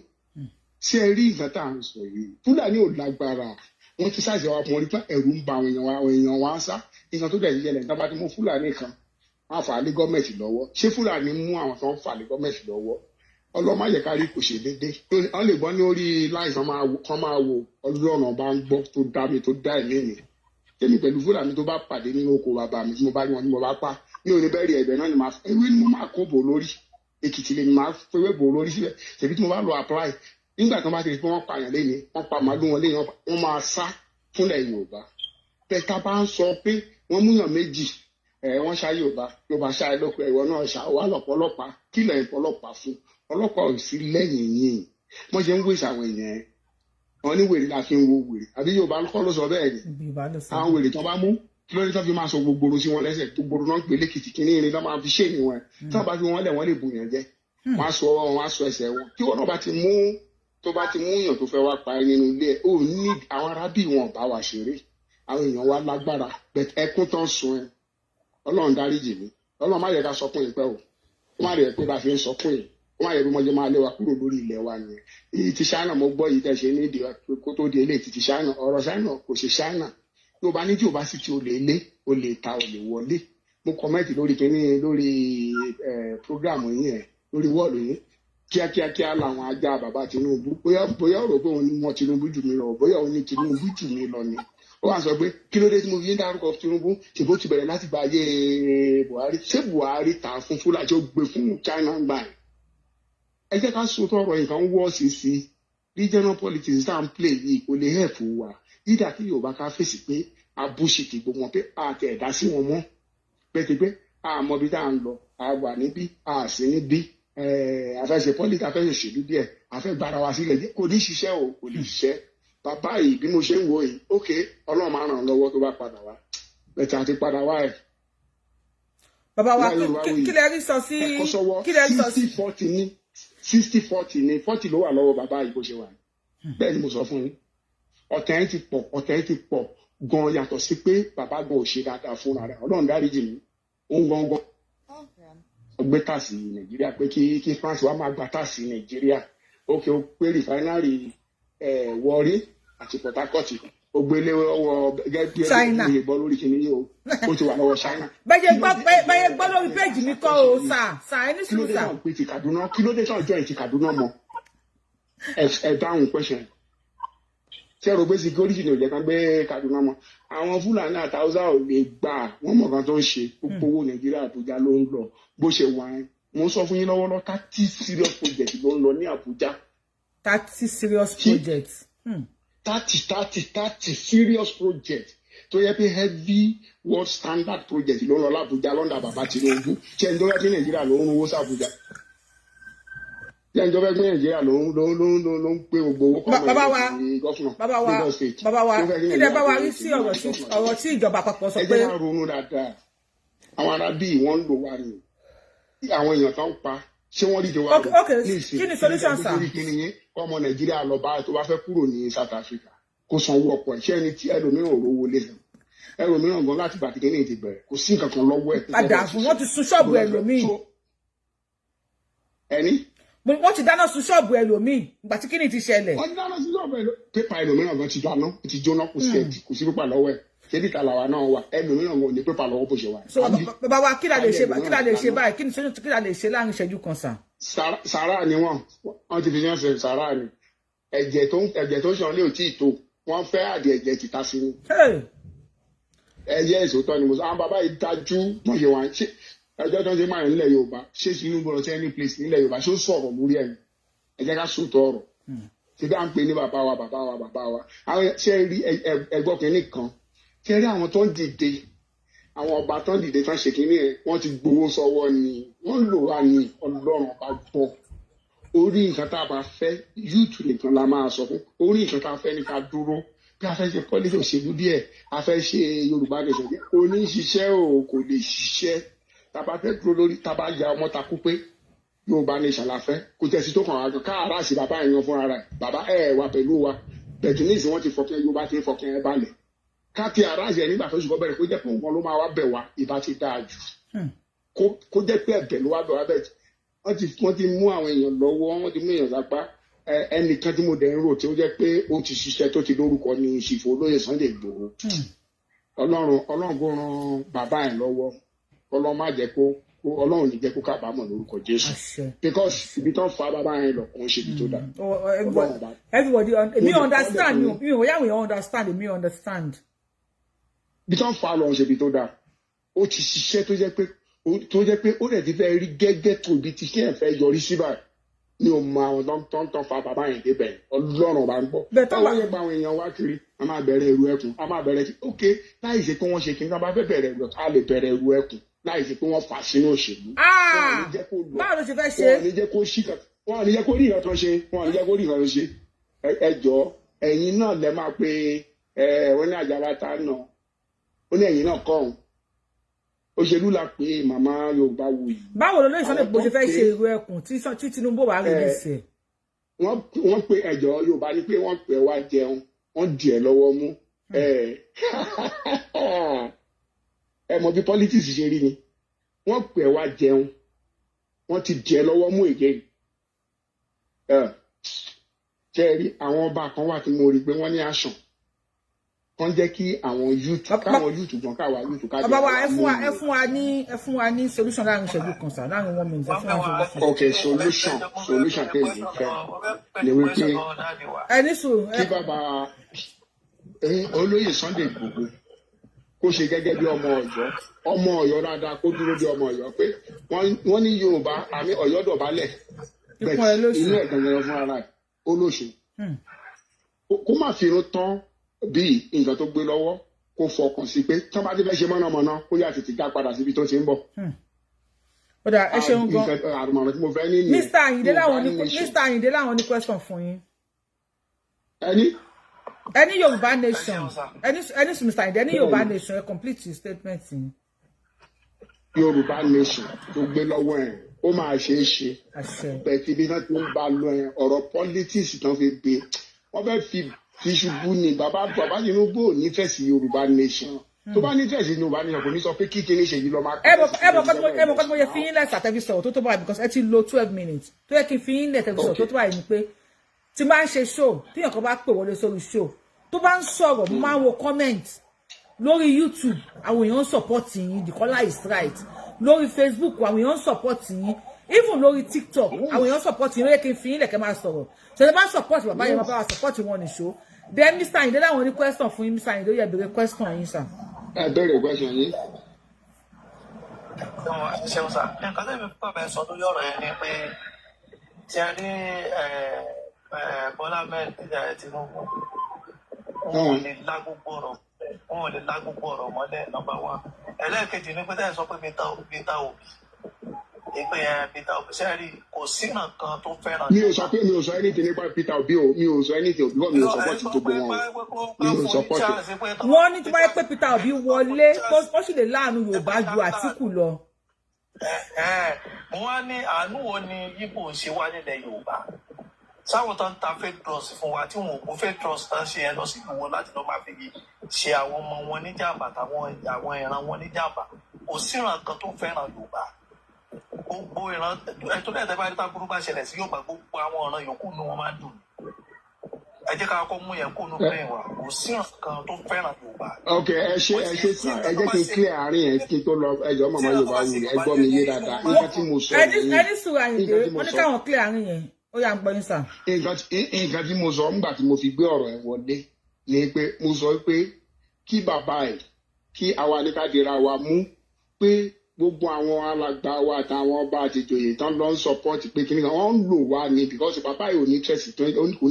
[SPEAKER 9] ṣé ẹ rí ìgbà tá à ń sọ yìí Fúlàní ò lágbára wọ́n ti ṣàṣẹ wa fún orí pé ẹ̀rù ń ba àwọn èèyàn wa sá nǹkan tó dẹ̀ yẹlẹ̀ nígbà bá ti mú Fúlàní kan wọ́n fà á lé gọ́ọ̀mẹ̀ntì lọ́wọ́ ṣé Fúlàní mú àwọn tó ń fà á lé gọ́ọ̀mẹ̀ntì lọ́wọ́ ọlọ́mọ àyẹ̀kárí kò ṣe déédé wọ́n lè gbọ́ ní orí láì kan máa wo ọlọ́run bá ń gbọ́ tó dá mi tó dá ẹ̀mí mi tèmi pẹ̀lú Fúlàní tó bá pàdé nínú oko bàbá mi tí mo bá rí wọn tí mo bá pa ní òní bẹ́ẹ̀rì ẹ̀bẹ̀ náà ni ewé ni mo máa kó bò lórí Èkìtì lè ní máa fewé bò lórí síbẹ̀ tèmi tí mo bá lọ apply nígbà tí wọ́n bá ti rí pé wọ́n pààyàn lẹ́ni wọ́n pa màálù wọn lẹ́yìn wọ́n máa sá fúnlẹ̀ Yorùbá pẹ̀ta bá ń sọ pé wọ́n múyàn méjì wọ́n ṣá Yorùbá ṣá ẹ lọ́pọ̀ ẹ̀wọ̀ náà ṣá wà lọ́pọ̀lọpàá kí lẹ́yìn ọlọ́pàá fún ọlọ́pàá ò sí lẹ́yìn yìí wọ́n ṣe ń wéṣà àwọn èèyàn wọn ní wèrè la fi ń wo wèrè àbí Yorùbá kọ́ ló sọ bẹ́ẹ̀ ni àwọn wèrè tó bá mú kí ló dé tó fi máa sọ gbogbo sí wọn lẹ́sẹ̀ tó gbogbo náà gbé lẹ́kìtì kí ní irin tó máa fi ṣé ni wọn tó bá fi wọn lẹ̀ wọ́n lè bùyàn jẹ́ wọ́n á sọ ẹsẹ̀ wọn kí wọn náà bá ti mú yàn tó fẹ́ wá pa nínú ilé ẹ̀ ó ní àwọn arábì wọn bá wa ṣeré àwọn èèyàn wa lágbára ẹkún tán sun ẹ Ọlọ́run dáríjì mi Ọlọ́run má yẹ ká sọkún yìí pẹ́ o ó má yẹ pé bá fi ń sọkún yìí ó má yẹ pé mọ́jọ́ máa lé wa kúrò lórí ilẹ̀ wa nìyẹn èyí ti Ṣáínà mo gbọ́ yìí tẹ̀ ṣe ní ìdí kó tó di eléyìí ti Ṣáínà ọ̀rọ̀ Ṣáínà kò ṣe Ṣáínà tó bá ní tí o bá sì ti o lè lé o lè ta o lè wọlé mo kọ́mẹ́ǹtì lórí kíní lórí prógráàmù yìí yẹn lórí wọ́ọ̀lù yìí kíákíá làwọn ajá bàbá Tinubu bóyá ọ̀rọ̀ pé òun ni wọn Tinubu jù mí lọ bóyá òun ni Tinubu jù mí lọ ni ó wà sọ pé kí ló dé tí mo fi ń dárúkọ Tinubu ṣèbó ti bẹ̀rẹ̀ láti gba ayé Buhari ṣé Buhari tà fún Fúlàní ó gbé fún China gbà ẹ̀ ẹ jẹ́ ká sòtọ́ ọ̀rọ̀ nǹkan wọ́ sí regional politics tá à ń play yìí kò lè help wa yídà kí Yorùbá ká fèsì pé abúṣìkì gbogbo wọn pé àtẹ̀ ẹ̀dá sí wọn mọ́ pé àmọ́ bí tá à ń lọ àgbà níbí àṣì níbí àfẹsẹ̀ pọ́lìtì àfẹsẹ̀ òṣèlú díẹ̀ àfẹ́ gbára wa sílẹ̀ kò ní ṣiṣẹ́ o kò ní ṣiṣẹ́ bàbá yìí bí mo ṣe ń wo yìí ókè Ọlọ́run máa ràn lọ́wọ́ tó bá padà wá bẹ̀tẹ̀ àti padà wá ẹ̀.
[SPEAKER 2] bàbá wa kí lè rí sọ sí kí lè rí sọ sí
[SPEAKER 9] 60-40 ni 40 ló wà lọ́wọ́ bàbá yìí bó ṣe wà bẹ́ẹ̀ ni mo sọ fún yín ọ̀tẹ̀ yín ti pọ̀ gan yàtọ̀ sí pé bàbá gan ò ṣe dáadáa fúnra rẹ̀ Ọlọ́run dáríjì mí ó ń gangan gbé tàsí Nàìjíríà pé kí France wá máa gba tàsí Nàìjíríà ókè ó pé rìfáínárì Warri àti Port Harcourt ó gbélé ọwọ́ gẹ́gẹ́ bí ìgbọ́ lórí kìíní yìí ó ti wà lọ́wọ́ China.
[SPEAKER 2] bẹ́ẹ̀ gbọ́ lórí péjì mi kọ́ o sà ẹni sùn sà.
[SPEAKER 9] kí ló dé tán jọ ìtì Kaduna mọ́ ẹ dáhùn pẹ́sẹ̀ tí ẹ̀rọ gbé security ní òjẹ́ kan gbé Kaduna mọ́ àwọn Fúlàní àtàwùsá ò lè gbà wọ́n mọ̀ kan tó ń ṣe gbogbo owó Nàìjíríà Àbújá ló ń lọ bó ṣe wà ẹ́ mo sọ fún yín lọ́wọ́lọ́wọ́ 30 serious project ló ń lọ ní Àbújá.
[SPEAKER 2] 30 serious projects.
[SPEAKER 9] 30 serious project tó yẹ pé heavy world standard project ló ń lọ l'Àbújá lọ́ndà bàbá Tinubu ṣé ẹni tó fẹ́ pín Nàìjíríà ló ń rówó s'Àbújá ṣé ẹni tó fẹ́ pín Nàìjíríà ló ń pé gbogbo owó kọ́mọ ìlú gọ́fúnà Lagos State.
[SPEAKER 2] bàbá wa kí lè bá wa rí sí ọ̀rọ̀ tí ìjọba àpapọ̀ sọ pé.
[SPEAKER 9] ẹ jẹ́ ká ronú dáadáa àwọn arábí wọ́n ń lò wá ní àwọn èèyàn tó ń pa ṣé wọ́n rí ìjọba
[SPEAKER 2] ní ìsìn kí ni solution sir.
[SPEAKER 9] ọmọ Nàìjíríà lọ bá tó bá fẹ́ kúrò ní South Africa kó sanwó ọkọ̀ ẹ̀ ṣé ẹni tí ẹlòmíràn ò rówó lé lẹ́nu ẹlòmíràn gan láti gbà kékeré ti bẹ̀rẹ̀ kò sí nǹkan kan lọ́wọ́ ẹ̀.
[SPEAKER 2] padà fún wọn ti sun ṣọ́ọ̀bù ẹlòmíì.
[SPEAKER 9] ẹni.
[SPEAKER 2] wọ́n ti dáná sun ṣọ́ọ̀bù ẹlòmíì ìgbà tí kíni ti ṣẹlẹ̀.
[SPEAKER 9] wọ́n ti dáná sun ṣọ́ọ̀bù ẹlòmíì pépà ẹlòmíràn gan ti dáná ti jóná kò sí pépà lọ́wọ́ ẹ̀ ṣébí ta làwa náà wà ẹlòmíràn gan ò ní pépà lọ́wọ́ bó ṣe wà.
[SPEAKER 2] so bàbá wa kí la lè ṣe báyìí kí la lè ṣe láàrin ìṣẹ́jú kan sàn.
[SPEAKER 9] sàrà ni wọ́n ti fi yàn ṣe sàrà ni ẹ̀jẹ̀ tó ṣàn lé ò tí ì tó wọ́n fẹ́ àdì ẹ̀jẹ̀ ti ta sí ni. ẹ̀jẹ̀ ìṣòótọ́ ni mo sọ àwọn bàbá yìí dájú wọ́n ṣe wá ṣe ẹjọ́ tó ń ṣe máa ń nílẹ̀ Yorùbá ṣé Tinubu lọ sí any place nílẹ̀ Yorùbá ṣé ó sọ̀rọ̀ lórí ẹ̀yìn ẹ jẹ́ ká sòótọ́ ọ̀rọ̀ ṣe bí à ń pè ní bàbá wa àwọn ṣe rí ẹgbọ́ kìíní kan ṣe rí àwọn tó ń dìde àwọn ọba tó ń dìde tó ń ṣe kìíní ẹ̀ wọ́n ti gbowó sọ́wọ́ ni wọ́n lò wá ní Ọlọ́run ọba gbọ́ orí nǹkan tá a bá fẹ́ yúùtù nìkan la máa sọ fún orí nǹkan tá a fẹ́ ní ká dúró bí a fẹ́ ṣe pọ́lítì òṣèlú díẹ̀ a fẹ́ ṣe Yorùbá nation díẹ̀ kò ní ṣiṣẹ́ o kò lè ṣiṣẹ́ tá a bá fẹ́ dúró lórí tá a bá ya ọmọ takú pé Yorùbá nation la fẹ́ kò tẹ̀sí tó kàn wá gan káàrà sí bàbá yẹn fúnra rẹ̀ bàbá wà pẹ̀lú wa bẹ̀tùnísì wọ́n ti fọkàn Yorùbá ti fọkàn ẹ balẹ̀ káàtì àráàzì ẹ nígbà tó ṣùgbọ́n bẹ̀rẹ̀ kó jẹ́ pé nǹkan ló máa wá bẹ̀ wá ìbá ti dáa jù kó jẹ́ pé ẹ̀bẹ̀ ló wá bẹ̀ wá bẹ̀ wọ́n ti mú àwọn èèyàn lọ́wọ́ wọ́n ti mú èèyàn lápá ẹnìkan tí mo dẹ̀ ń rò tí ó jẹ́ pé ó ti ṣiṣẹ́ tó ti lórúkọ ní ìṣìfò olóyè Sunday Igboho Ọlọ́run kó ran bàbá ẹ̀ lọ́wọ́ Ọlọ́run má jẹ́ kó Ọlọ́run ní jẹ́ kó kábàámọ̀ lórúkọ Jésù because ibi tó ń fa bàbá yẹn lọ kò ń ṣe ibi tó dáa.
[SPEAKER 2] Everybody me understand you yeah we understand me understand.
[SPEAKER 9] Ibi tó ń fa lọ ń ṣe ibi tó dáa ó ti ṣiṣẹ́ tó jẹ́ pé ó dẹ̀ ti fẹ́ rí gẹ́gẹ́ tó ibi tí kí ẹ̀ fẹ́ yọrí sí báyìí ní o mọ àwọn tó ń fa bàbá yẹn débẹ̀ Ọlọ́run bá ń gbọ́. báwo yẹ gba àwọn èèyàn wá kiri a máa bẹ̀rẹ̀ ẹrù ẹkùn a máa bẹ̀rẹ̀ ok láì ṣe pé wọ́n ṣe kí n bá fẹ́ bẹ̀rẹ̀ ẹrù ẹkùn a lè bẹ̀rẹ̀ ẹrù ẹkùn láì ṣe pé wọ́n fà sínú òṣèlú.
[SPEAKER 2] báwo ló ṣe fẹ́ ṣe.
[SPEAKER 9] wọ́n ò ní jẹ́ kó ṣí kan wọ́n ò ní jẹ́ kó rí ìyàtọ̀ ṣe wọ́n ò ní jẹ́ kó rí ìyàtọ̀ ṣe ẹ jọ ẹ̀yin náà lẹ máa pe wọ́n ní àjàrà ta náà ó ní ẹ̀yin náà kọ́ òṣèlú la pé màmá Yorùbá wù yìí.
[SPEAKER 2] báwo ló lóyún Sunday Igboho ṣe fẹ́ ṣe irú ẹkùn tí Tinubu wà rí ní ìsẹ̀.
[SPEAKER 9] wọ́n pe ẹ̀jọ̀ Yorùbá ní pé wọ́n pè wá jẹun wọ́n dì ẹ́ lọ́wọ́ mú ẹ mọ̀ bí politics ṣe rí ni wọ́n pè wá jẹun wọ́n ti dì ẹ́ lọ́wọ́ mú èyí ṣe rí àwọn ọba kan wà tí mo rí pé wọ́n ní àṣàn kan jẹ́ kí àwọn youth káwọn youth gan káwa youth ká jẹ́
[SPEAKER 2] bàbá wa ẹ fún wa ní solution láàrin ìṣẹ́jú kan sá láàrin 1 minute ẹ fún wa solution.
[SPEAKER 9] Okay, solution tẹ̀lé fẹ́ lè wí pé
[SPEAKER 2] ẹni sùn
[SPEAKER 9] kí bàbá olóyè Sunday Igboho kó ṣe gẹ́gẹ́ bí ọmọ Ọ̀yọ́ dáadáa kó dúró bí ọmọ Ọ̀yọ́ pé wọ́n ní Yorùbá àmì Ọ̀yọ́ dọ̀bálẹ̀ bẹ́ẹ̀ inú ẹ̀ gangan fún ara ẹ̀ olóṣù kó má fi irun tán bí nǹkan tó gbé lọ́wọ́ kó fọkàn sí pé tí wọ́n bá ti fẹ́ ṣe mọ̀nàmọ́ná kó yà tètè já padà síbi tó ti ń bọ̀.
[SPEAKER 2] ó dà ẹ ṣeun gan.
[SPEAKER 9] àrùmọ̀ràn tí mo fẹ́ ní
[SPEAKER 2] Mr. Ayinde láwọn ní question fún yín. Any Yorùbá nation any Mr. Ayinde any Yorùbá nation ẹ complete your statement yín.
[SPEAKER 9] Yorùbá nation tó gbé lọ́wọ́ ẹ̀ ó máa ṣe é ṣe bẹ́ẹ̀ tí ibi náà ti ń bá lọ ẹ̀ ọ̀rọ̀ politics tán fi gbé wọ́n fẹ́ fi ṣubú ni bàbá Tinubu ò nífẹ̀ẹ́ sí Yorùbá nation tó bá nífẹ̀ẹ́ sí Yorùbá nation kò ní sọ pé kíkiri ṣe yìí lọ máa.
[SPEAKER 2] ẹ mọ̀ kọ́ mo yẹ fi yín lẹ́sà tẹ́bí sọ̀rọ̀ tó tó báyìí because ẹ ti lo 12 minutes tó yẹ kí n fi yín lẹ́ tẹ́bí sọ̀rọ̀ tó tó báyìí ni pé tí máa ń ṣe show tí èèyàn kan bá pè wọlé sórí show tó bá ń sọ̀rọ̀ mo máa ń wo comment lórí YouTube àwọn èèyàn ń support yín the colour is right lórí Facebook àwọn èèyàn ń support yín even lórí TikTok àwọn èèyàn support yín ló yẹ kí n fi yín lẹ̀kẹ́ máa sọ̀rọ̀ ṣe bá support bàbá yẹn bá wa support wọn ní show then Mr. Ayinde láwọn ní question fún yín Mr. Ayinde ó yẹ béèrè question yín sir.
[SPEAKER 9] ẹ béèrè question yín.
[SPEAKER 10] ṣeun sá nǹkan tẹ́mi pọ̀ bẹ́ẹ̀ sọ lórí ọ̀rọ̀ yẹn ni pé tí a ní Bọ́lá mẹ́rin Tinubu wọn ò lè lá gbogbo ọ̀rọ̀ mọ́lẹ̀ number 1 ẹlẹ́ẹ̀kejì ni pé tẹ́ẹ̀ sọ pé Peter Obi ìpè Peter Obi sẹ́ẹ̀rì kò sí nǹkan tó fẹ́ràn.
[SPEAKER 9] mi ò sọ anything nípa Peter Obi o mi ò sọ anything òbí wọn mi ò support gbogbo wọn mi ò support.
[SPEAKER 2] wọ́n ní tí wọ́n yẹ pé Peter Obi wọlé ó sì lè láàánú Yorùbá ju Àtíkù lọ.
[SPEAKER 10] mo wá ní àánú wo ni Yíbò ṣe wá nílẹ̀ Yorùbá sáwọn tó ń ta fake drugs fún wa tí wọn ò kó fake drugs tán ṣe ẹ lọ sí ìlú wọn láti lọ máa fi ṣe àwọn ọmọ wọn níjàmbá àtàwọn ìran wọn níjàmbá kò síran kan tó fẹ́ràn Yorùbá gbogbo ìran ẹtọ́ lẹ́ẹ̀tẹ́ bá rí tábúrú bá ṣẹlẹ̀ sí Yorùbá gbogbo àwọn ọ̀ràn yòókù ní wọn máa ń dùn ẹ jẹ́ ká kọ́ mú yẹn kó nú pẹ́yìn wa kò síran kan tó fẹ́ràn Yorùbá.
[SPEAKER 9] ok ẹ ṣe sí ẹ jẹ́ kí n clear àárín yẹn kí n tó lọ ẹjọ́ màmá Yorùbá wù ẹ gbọ́ mi yé dáadáa nǹkan tí mo sọ
[SPEAKER 2] ẹni sùúrù Àyìndé wọ́n ní káwọn clear àárín yẹn ó yà ń gbọ́ yín sà.
[SPEAKER 9] nǹkan tí mo sọ nígbà tí mo fi gbé ọ̀rọ̀ ẹ̀ wọlé ni pé mo sọ pé kí bàbá ẹ̀ kí àwa ní ká dira wa mú pé gbogbo àwọn alàgbà wa àtàwọn ọba àtìjòyè tán lọ ń support pé kí nìkan wọ́n ń lò wá ni because bàbá yìí ò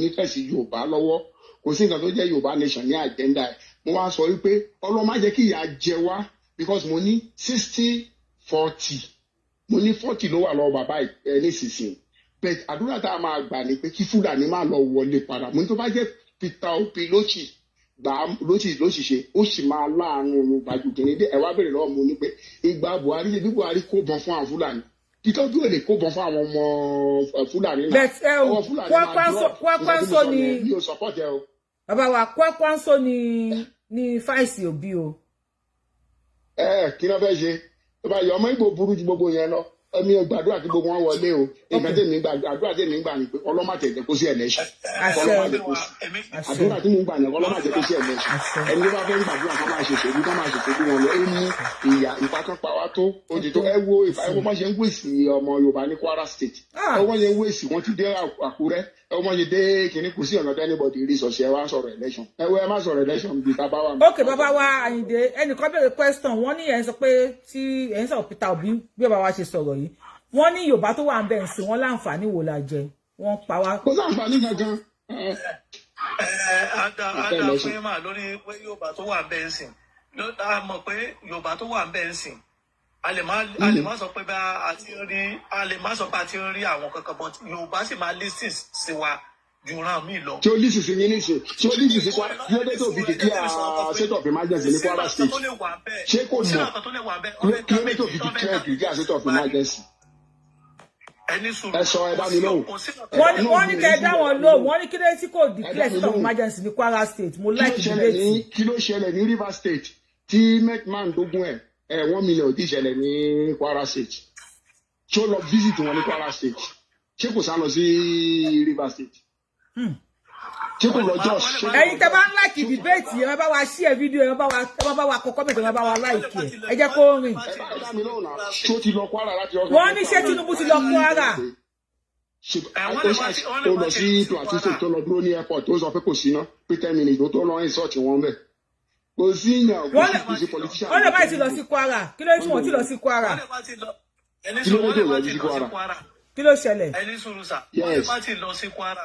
[SPEAKER 9] ní tẹ̀sí Yorùbá lọ́wọ́ kò sí nǹkan tó jẹ́ Yorùbá nation ní agenda ẹ̀ mo wá sọ wípé Ọlọ́run má jẹ́ kí ìyà jẹ wá because mo ní 60-40 mo ní 40 ló wà lọ́wọ́ bàbá ẹ̀ nísinsìnyí but àdúrà tá a máa gbà ní pé kí Fúlàní má lọ wọlé padà mo ní tó bá jẹ́ Peter Obi ló sì ṣe ó sì máa láàánú Yorùbá ju kìnìún dé ẹ wá bèrè lọ́wọ́ mo ní pé ìgbà Buhari ṣe bí Buhari kó bọ́n fún àwọn Fúlàní ìtọ́jú èlé kó bọ̀ fún àwọn ọmọ Fúlàní náà.
[SPEAKER 2] Ọwọ́ Fúlàní máa Kwakwanso ni
[SPEAKER 9] mi ò support ẹ o.
[SPEAKER 2] Bàbá wa Kwakwanso ni fáìsì òbí o.
[SPEAKER 9] Kí ló fẹ́ ṣe tó bá yọ ọmọ Ìgbò burú ju gbogbo yẹn lọ ẹ̀mí gbàdúrà kí gbogbo wọn wọlé o nǹkan tèmi àdúrà tèmi gbà ní pé ọlọ́mà tẹ̀jẹ̀ kó sí election àdúrà tí mo gbà ní ọlọ́mà tẹ̀jẹ̀ kó sí election ẹni tó bá fẹ́ gbàdúrà kó máa ṣe ṣèlú kó máa ṣe ṣèlú wọn lọ ó ní ìyà ìpàkàn pa wá tó ó ti tó ẹ wo bá ṣe ń wèsì ọmọ Yorùbá ní Kwara State ẹ wọ́n ṣe ń wèsì wọ́n ti dé Àkúrẹ́ ẹ wọ́n ṣe dé kìnní kù sí ọ̀nà anybody rí sọ̀ṣẹ́ wa sọ̀rọ̀ election ẹ wọ́n ẹ má sọ̀rọ̀ election bí bàbá wa.
[SPEAKER 2] Ok bàbá wa Àyìndé ẹnìkan béèrè question wọ́n ní ẹ̀ ń sọ pé tí ẹ̀ ń sọ̀rọ̀ Peter Obi bí bàbá wa ṣe sọ̀rọ̀ yìí wọ́n ní Yorùbá tó wà ń bẹ̀ ń sìn wọ́n láǹfààní wo la jẹ wọ́n pa wá.
[SPEAKER 9] kò láǹfààní kankan.
[SPEAKER 10] Ada pé mà lórí pé Yorùbá tó wà ń bẹ̀ ń sìn a mọ̀ pé Yorùbá tó wà ń bẹ̀ ń sìn a lè má sọ pé bá a ti rí àwọn kankan but Yorùbá sì máa listen sí wa ju ran mi lọ.
[SPEAKER 9] tí ó lísì sí yín níṣe tí ó lísì sí kwa bí ó dé tó fi dìde state of emergency ní Kwara State ṣé kò mọ̀ kí ó dé tó fi dìde state of emergency. ẹ sọ ẹ bá mi lóhùn.
[SPEAKER 2] wọ́n ní kẹ́ ẹ dá wọn lóhùn wọ́n ní kí ló tí kò declare state of emergency ní Kwara State mo like debate.
[SPEAKER 9] kí ló ṣẹlẹ̀ ní Rivers State tí metman dógún ẹ̀ 1 million tí ìṣẹ̀lẹ̀ ní Kwara State tí ó lọ visit wọn ní Kwara State ṣé kò sá lọ sí Rivers State. Ṣé kò lọ jọ ṣe.
[SPEAKER 2] ẹ̀yin tẹ́ bá ń like debate yẹn ẹ bá wa share video ẹ bá wa kọ comment ẹ bá wa like ẹ jẹ́ kó rìn.
[SPEAKER 9] ṣó ti lọ Kwara láti ọ̀sán.
[SPEAKER 2] wọ́n ní ṣé Tinubu ti lọ Kwara.
[SPEAKER 9] ó lọ sí Plateau State tó lọ dúró ní airport tó sọ pé kò sí ná pé 10 minutes tó lọ insult wọn bẹ̀. kò sí ìyàn kò sí politician.
[SPEAKER 2] wọ́n lè má ti lọ sí Kwara kí ló tí wọ́n ti lọ sí Kwara.
[SPEAKER 9] kí ló dé lọ sí Kwara.
[SPEAKER 2] kí ló ṣẹlẹ̀.
[SPEAKER 10] ẹni sùúrù sà wọ́n lè má ti lọ sí Kwara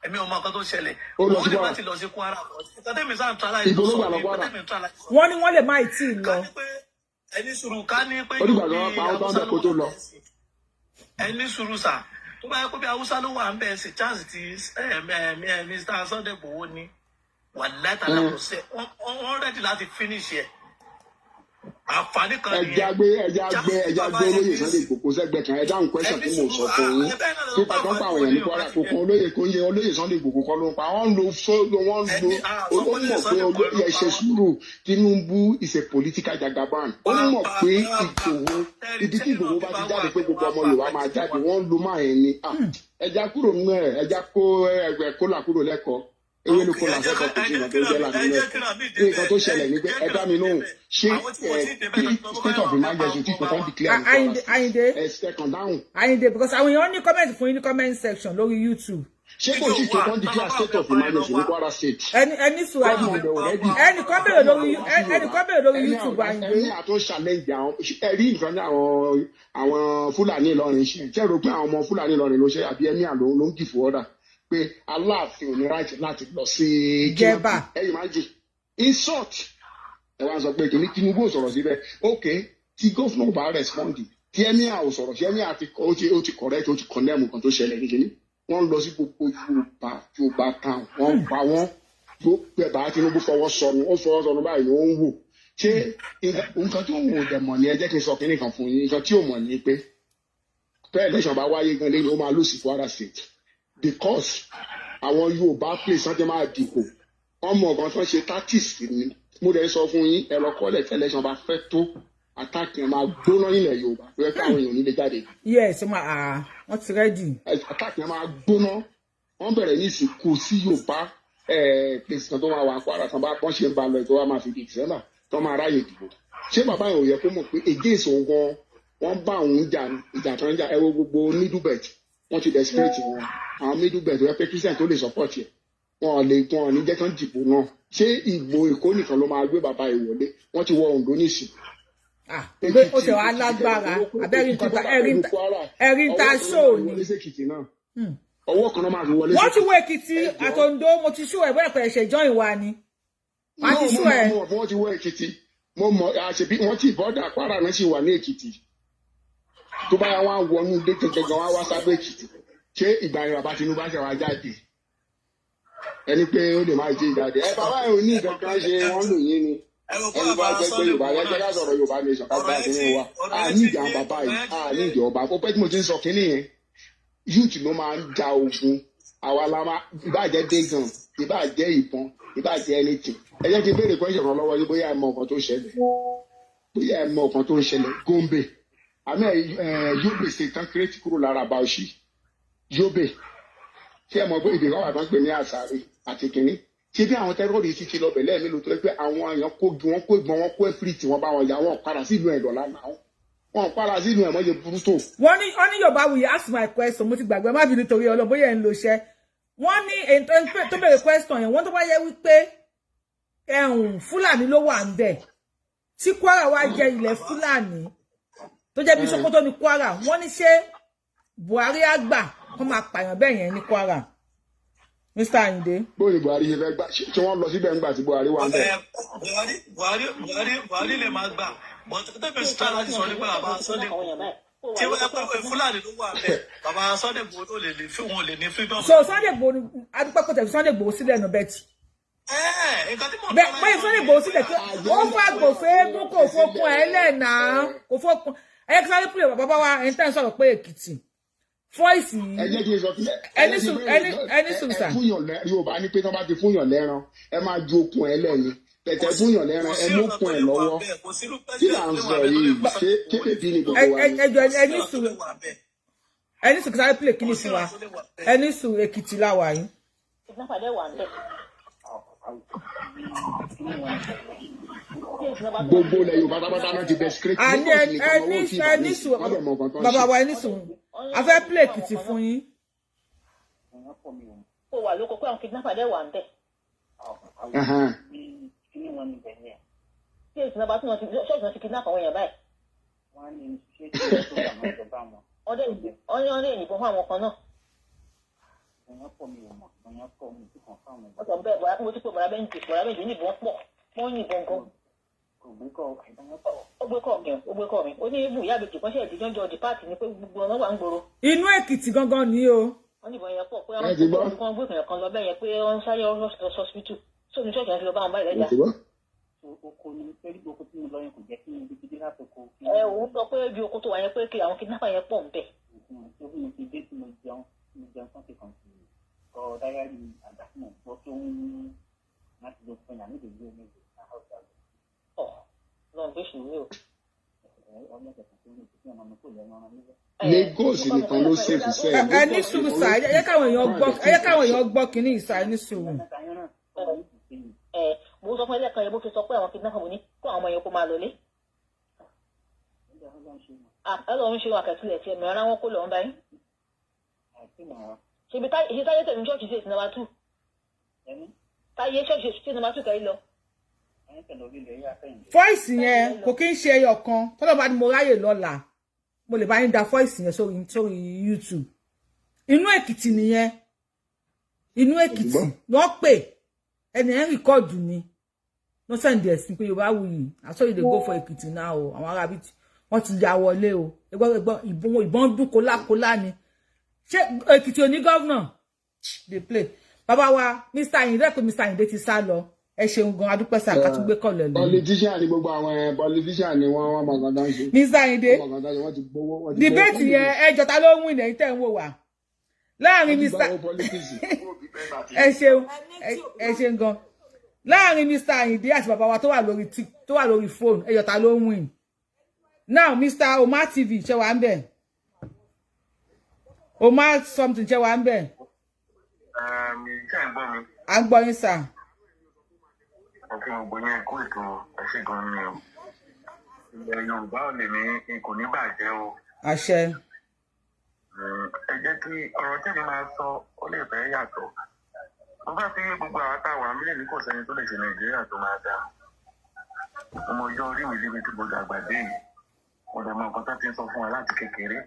[SPEAKER 10] èmi ò mọ nǹkan tó ṣẹlẹ̀ wọ́n lè má ti lọ sí Kwara ìtọ́tẹ́mi sáà ń tọ́ aláìsí sọ ní ìtọ́tẹ́mi ń tọ́ aláìsí sọ.
[SPEAKER 2] wọ́n ní wọ́n lè má ì tí ì lọ.
[SPEAKER 10] ẹni sùúrù ká ní pé ẹni sùúrù sà tó bá yẹ kó bí Haúsá ló wà ń bẹ̀ sí chance ti Mr. Sunday Igboho ní wà látàlá kò sẹ́ wọ́n rẹ́dí láti finish ẹ̀. àǹfààní kan nìyẹn.
[SPEAKER 9] ẹja gbé olóyè Sunday Igboho sẹ́gbẹ̀ kan ẹ dáhùn question tí mo sọ fún yín tó bá tó pa àwọn èèyàn ní Kwara kò kan olóyè kò ń yẹ olóyè Sunday Igboho kọ́ ló ń pa wọ́n lo olómọ̀ pé olóyè ẹ ṣe sùúrù Tinubu is a political jagaban ó mọ̀ pé Igboho ibi tí Igboho bá ti jáde pé gbogbo ọmọ Yorùbá máa jáde wọ́n lo máa ẹ̀ ní ẹja kúrò nínú ẹ̀ ẹja kó ẹgbẹ́ kólà kúrò lẹ́kọ̀ọ́ ewé ló kó làṣẹ kan kò sí ìgbà tó jẹ́ lànà ilẹ̀ nǹkan tó ṣẹlẹ̀ ní pé ẹ dá mi lóhùn ṣé state of emergency tí kò kàn declare ẹsẹ̀ kan dáhùn.
[SPEAKER 2] Àyìndé because àwọn èèyàn ní comment fún yín ní comment section lórí YouTube.
[SPEAKER 9] ṣé kò sí tó kàn declare state of emergency ní Kwara State.
[SPEAKER 2] ẹni sùn Àyìndé ẹnìkan bèrè lórí YouTube Àyìndé.
[SPEAKER 9] ẹni àtún challenge àwọn ẹ̀rí nǹkan ní àwọn Fúlàní Ìlọrin ṣe jẹ́ rò pé àwọn ọmọ Fúlàní Ìlọrin ló ṣe àbí ẹni àlọ́ ló ń kì fún ọ́dà pé Aláàfin ò ní right láti lọ sí
[SPEAKER 2] Jẹ̀bà
[SPEAKER 9] ẹ̀yìn máa ń jẹ insult ẹ wá sọ pé kìíní Tinubu ò sọ̀rọ̀ síbẹ̀ ok tí gómìnà bá respond tí ẹni à ò sọ̀rọ̀ tí ẹni à ó ti correct ó ti condemn nǹkan tó ṣẹlẹ̀ kékeré wọ́n lọ sí gbogbo Yorùbá town wọ́n pa wọ́n tó gbẹ̀bà Tinubu fọwọ́ sọnù báyìí ó ń wò ṣé nǹkan tó ń wò dẹ̀ mọ̀ ní ẹ jẹ́ kí n sọ kínní kan fún yín nǹkan tí ò mọ̀ ní pé bẹ́ẹ̀ election bá wáyé gan lẹ́yìn ó máa lose Kwara State because àwọn Yorùbá place sáńtẹ máa dìbò ọmọ ọgbọ́n tó ń ṣe tactics ni mo dẹ̀ sọ fún yín ẹ̀rọ kọ́lẹ̀ tẹ́lẹ̀ṣàn bá fẹ́ tó attack yẹn máa gbóná nílẹ̀ Yorùbá tó yẹ káwọn èèyàn nílé jáde.
[SPEAKER 2] yes wọ́n ti ready.
[SPEAKER 9] attack yẹn máa gbóná wọ́n bẹ̀rẹ̀ ní ìsìnkú sí Yorùbá place kan tó máa wà Kwara kan bá bọ́n ṣe ń ba lọ tó wá máa fi di December tó máa ráyè dìbò ṣé bàbá yẹn ò yẹ kó mọ̀ pé against òun gan wọ́n bá òun ìjà tó ń jà ẹwọ́ gbogbo middle belt wọ́n ti desperate wọn àwọn middle belt wọ́n pé Christian tó lè support yẹ wọn ní jẹ́ kán dìbò náà ṣé ìbò Èkó nìkan ló máa gbé bàbá ìwọlé wọ́n ti wọ Oǹdó nísìn.
[SPEAKER 2] ó ṣe wàá lágbára abẹ́rẹ́ ẹ̀rí ta ṣó ni.
[SPEAKER 9] ọwọ́ kan náà máa fi wọlé.
[SPEAKER 2] wọ́n ti wọ Èkìtì àtòǹdó mo ti ṣú ẹ̀ bẹ́ẹ̀ pẹ̀ ṣe join wa ni. wọ́n ti ṣú ẹ̀.
[SPEAKER 9] wọ́n ti wọ Èkìtì mo mọ̀ àṣebí wọ́n ti bọ́dà Kwara náà sì wà ní Èkìtì tó bá yà wọ́n wọnú ilé gẹ́gẹ́ wọ́n wá sábẹ́ Èkìtì ṣé ìgbà yẹn bàbá Tinubu ṣe wá jáde ẹni pé ó lè máa jẹ ìjáde ẹ bàbá yẹn ò ní nǹkan kan ṣe wọ́n lò yín ni ẹni bá fẹ́ gbé Yorùbá rẹ jẹ́ ká sọ̀rọ̀ Yorùbá nation ká gbá kínní wa a ní ìjà bàbá yìí a ní ìjọba ó pẹ́ tí mo ti ń sọ kínní yẹn youth ló máa ń ja ogun àwa la máa ìbàjẹ́ dégan ìbàjẹ́ ìbọn ìbàjẹ́ anything ẹ jẹ́ kí n béèrè question kan lọ́wọ́ yín bóyá ẹ mọ nǹkan tó ṣẹlẹ̀ Gombe àmì Yobe ṣe tán kírètì kúrò lára Bauchi Yobe ṣé ẹ mọ̀ pé ìdè káwà tán pè ní àṣàrí àti kínní ṣé bí àwọn tẹ́rọ̀rìsì ti lọ bẹ̀lẹ́ mi ló tó pé àwọn èèyàn kó wọn kó ìbọn wọn kó ẹ̀fìrìtì wọn bá wọn yà wọn padà sílùú ẹ̀dọ̀ lánàá wọn padà sílùú ẹ̀ mọ́jẹ burú tó.
[SPEAKER 2] wọ́n ní Yorùbá will ask my question mo ti gbàgbé má bínú torí ọlọ́bóyè ń lo iṣẹ́ wọ́n ní èyí tó bẹ̀rẹ̀ question yẹn wọ́n tó bá yẹ wípé Fúlàní ló wà ń bẹ̀ tí Kwara wá jẹ́ ilẹ̀ Fúlàní tó jẹ́ bí Sókótó ní Kwara wọ́n ní ṣé Buhari àgbà kó máa pààyàn bẹ́ẹ̀ yẹn ní Kwara Mr. Ayinde.
[SPEAKER 9] bóyá Buhari ṣe fẹ́ gbà tí wọ́n lọ síbẹ̀ ńgbà tí Buhari wà ń bẹ̀.
[SPEAKER 10] Buhari lè máa gbà but tó bẹ̀rẹ̀ sí láti sọ nípa bàbá Sunday tí wọ́n pẹ́ Fúlàní ló wà bẹ́ẹ̀ bàbá Sunday Igboho tó lè ní fún wọn lè ní freedom.
[SPEAKER 2] so Sunday Igboho adúpẹ́ pé tẹ̀sí Sunday Igboho sílẹ̀ nù bẹ́ẹ̀ tì. bẹ́ẹ̀ Sunday Igboho sílẹ̀ tó ó fà kò fẹ́ẹ́gún kò fokun ẹ̀ lẹ́ẹ̀nà kò fokun ẹ̀ kí sáré pìlẹ̀ bàbá wa ẹ̀ ń tẹ́ ń sọ̀rọ̀ pé Èkìtì fọ́ìsì ẹni sùnsà.
[SPEAKER 9] Yorùbá ní pé tí wọ́n bá ti fúnyàn lẹ́ran ẹ máa ju okùn ẹ lẹ́ni tẹ̀tẹ̀ fúnyàn lẹ́ran ẹ mú okùn ẹ lọ́wọ́ kí là ń sọ yìí ṣé kékeré ní gbogbo wa.
[SPEAKER 2] ẹni sùn sáré pìlẹ̀ kíni fún wa ẹni sùn Èkìtì láwà yìí.
[SPEAKER 9] gbogbo ilẹ̀ Yorùbá pátápátá náà ti bẹ̀ straight.
[SPEAKER 2] ẹni sùn bàbá wa ẹni sùn a fẹ́ play Èkìtì fún yín.
[SPEAKER 11] ó wà lóko pé àwọn kidnapper dẹ̀ wà ń bẹ̀. ṣé ìsìnàbà tí wọ́n ti ṣọ́ọ̀ṣì náà ti kidnap àwọn èèyàn báyìí. ọdẹ ìyìnbọn fún àwọn kan náà. ọ̀sán bẹ́ẹ̀ bọ̀dá mo ti pè bọ̀dá bẹ́ńjì níbọn pọ̀ wọ́n yìnbọn gan. ó gbé kọ́ mi ó ní ibù ìyá àbèjì kan ṣe ìdíjọ́jọ́ dìpáàtì ní pé gbogbo ọ̀nà wà ń gbòòrò.
[SPEAKER 2] inú Èkìtì gangan ni o.
[SPEAKER 11] wọ́n ní ìbọn yẹn pọ̀ pé àwọn kan gbé ìpìlẹ̀ kan lọ bẹ́ẹ̀ yẹn pé wọ́n ń sáré hospital sóòtú ṣọ́ọ̀ṣì yẹn ti lọ bá wọn báyìí lẹ́jà.
[SPEAKER 12] oko ni pẹ̀lú oko tí mo lọ yẹn kò jẹ́ kí n bí láti oko.
[SPEAKER 11] òun sọ pé bí oko tó wà yẹn pé kí àwọn kidnapper yẹn pọ̀ ń bẹ̀.
[SPEAKER 12] ṣé mo ti dé tí mo jẹun sọ́ọ̀tì kan sí kọ dáyàrí àgbà tí mo gbọ́ tó ń láti lọ fún yàrá nídìí ilé méjì náà ọ̀sán.
[SPEAKER 11] lọ́n bí ṣùgbọ́n o.
[SPEAKER 9] Lagos nìkan ló ṣètò sẹ́yìn.
[SPEAKER 2] ẹ ní sùúrù sá ẹ jẹ́ káwọn èèyàn gbọ́ kínní ìsá ẹ ní sùúrù.
[SPEAKER 11] mo sọ fún ẹlẹ́kan yẹn bó ṣe sọ pé àwọn kidnapper mo ní kó àwọn ọmọ yẹn kó máa lọlé. Ọlọ́run ṣe wọn àkẹ́sílẹ̀ tí ẹ̀mí ara wọn kó lọ́ọ́ báyìí. ṣèbí táyé tẹ̀mí ṣọ́ọ̀ṣì ṣe ìsinmi two. táyé ṣọ́ọ̀ṣì ṣe ìsinmi two kẹ́yìn lọ.
[SPEAKER 2] fọ́ìsì yẹn kò kí ń ṣe ẹyọ kan tọ́lọ́ bá ní mo ráyè lọ́la mo lè bá yín da fọ́ìsì yẹn sórí YouTube. inú Èkìtì nìyẹn inú Èkìtì wọ́n pè ẹni ẹ̀ ń rìkọ́ọ̀dù ni wọ́n sẹ́ǹdì ẹ̀sìn pé Yorùbá wuyì àsọyìnbó go for Èkìtì náà o àwọn arábí wọ́n ti ya wọlé o ẹgbọ́n ìbọn dún kólákólá ni ṣé Èkìtì ò ní gọ́vnà dey play bàbá wa Mr. Ayinde pé Mr. Ayinde ti sá lọ ẹ ṣeun gan adúpẹ́ sá ká tún gbé kọ̀lẹ̀ lọ.
[SPEAKER 9] politician ni gbogbo àwọn politician ni wọ́n mọ̀ nǹkan tó ń ṣe.
[SPEAKER 2] Mr. Ayinde debate yẹn ẹjọ́ ta ló ń win ẹ̀yin tẹ́ ń wò wá láàrin Mr. ẹ ṣeun gan láàrin Mr. Ayinde àti bàbá wa tó wà lórí fóònù ẹjọ́ ta ló ń win. Now, Mr. Omar TV, ṣé wà ń bẹ̀? Omar something, ṣé wà ń bẹ̀?
[SPEAKER 13] Ṣé ń gbọ́ mi?
[SPEAKER 2] À ń gbọ́ yín sà.
[SPEAKER 13] Ọ̀kẹ́ ògbó yẹn kó ètò ẹ̀ṣẹ̀ gan ni o. Ilẹ̀ Yorùbá ò lè ní kò ní bàjẹ́ o.
[SPEAKER 2] Àṣẹ.
[SPEAKER 13] Ẹ jẹ́ kí ọ̀rọ̀ tí mi máa sọ ó lè fẹ́ yàtọ̀. Mo bá fi gbogbo àwọn táwa mílíọ̀nù kò sẹ́ni tó lè ṣe Nàìjíríà tó máa dáa. Ọmọ ọjọ́ orí mi débi tí mo dàgbà dé yìí. Mo lè mọ nǹkan tó ti ń sọ fún wa láti kékeré.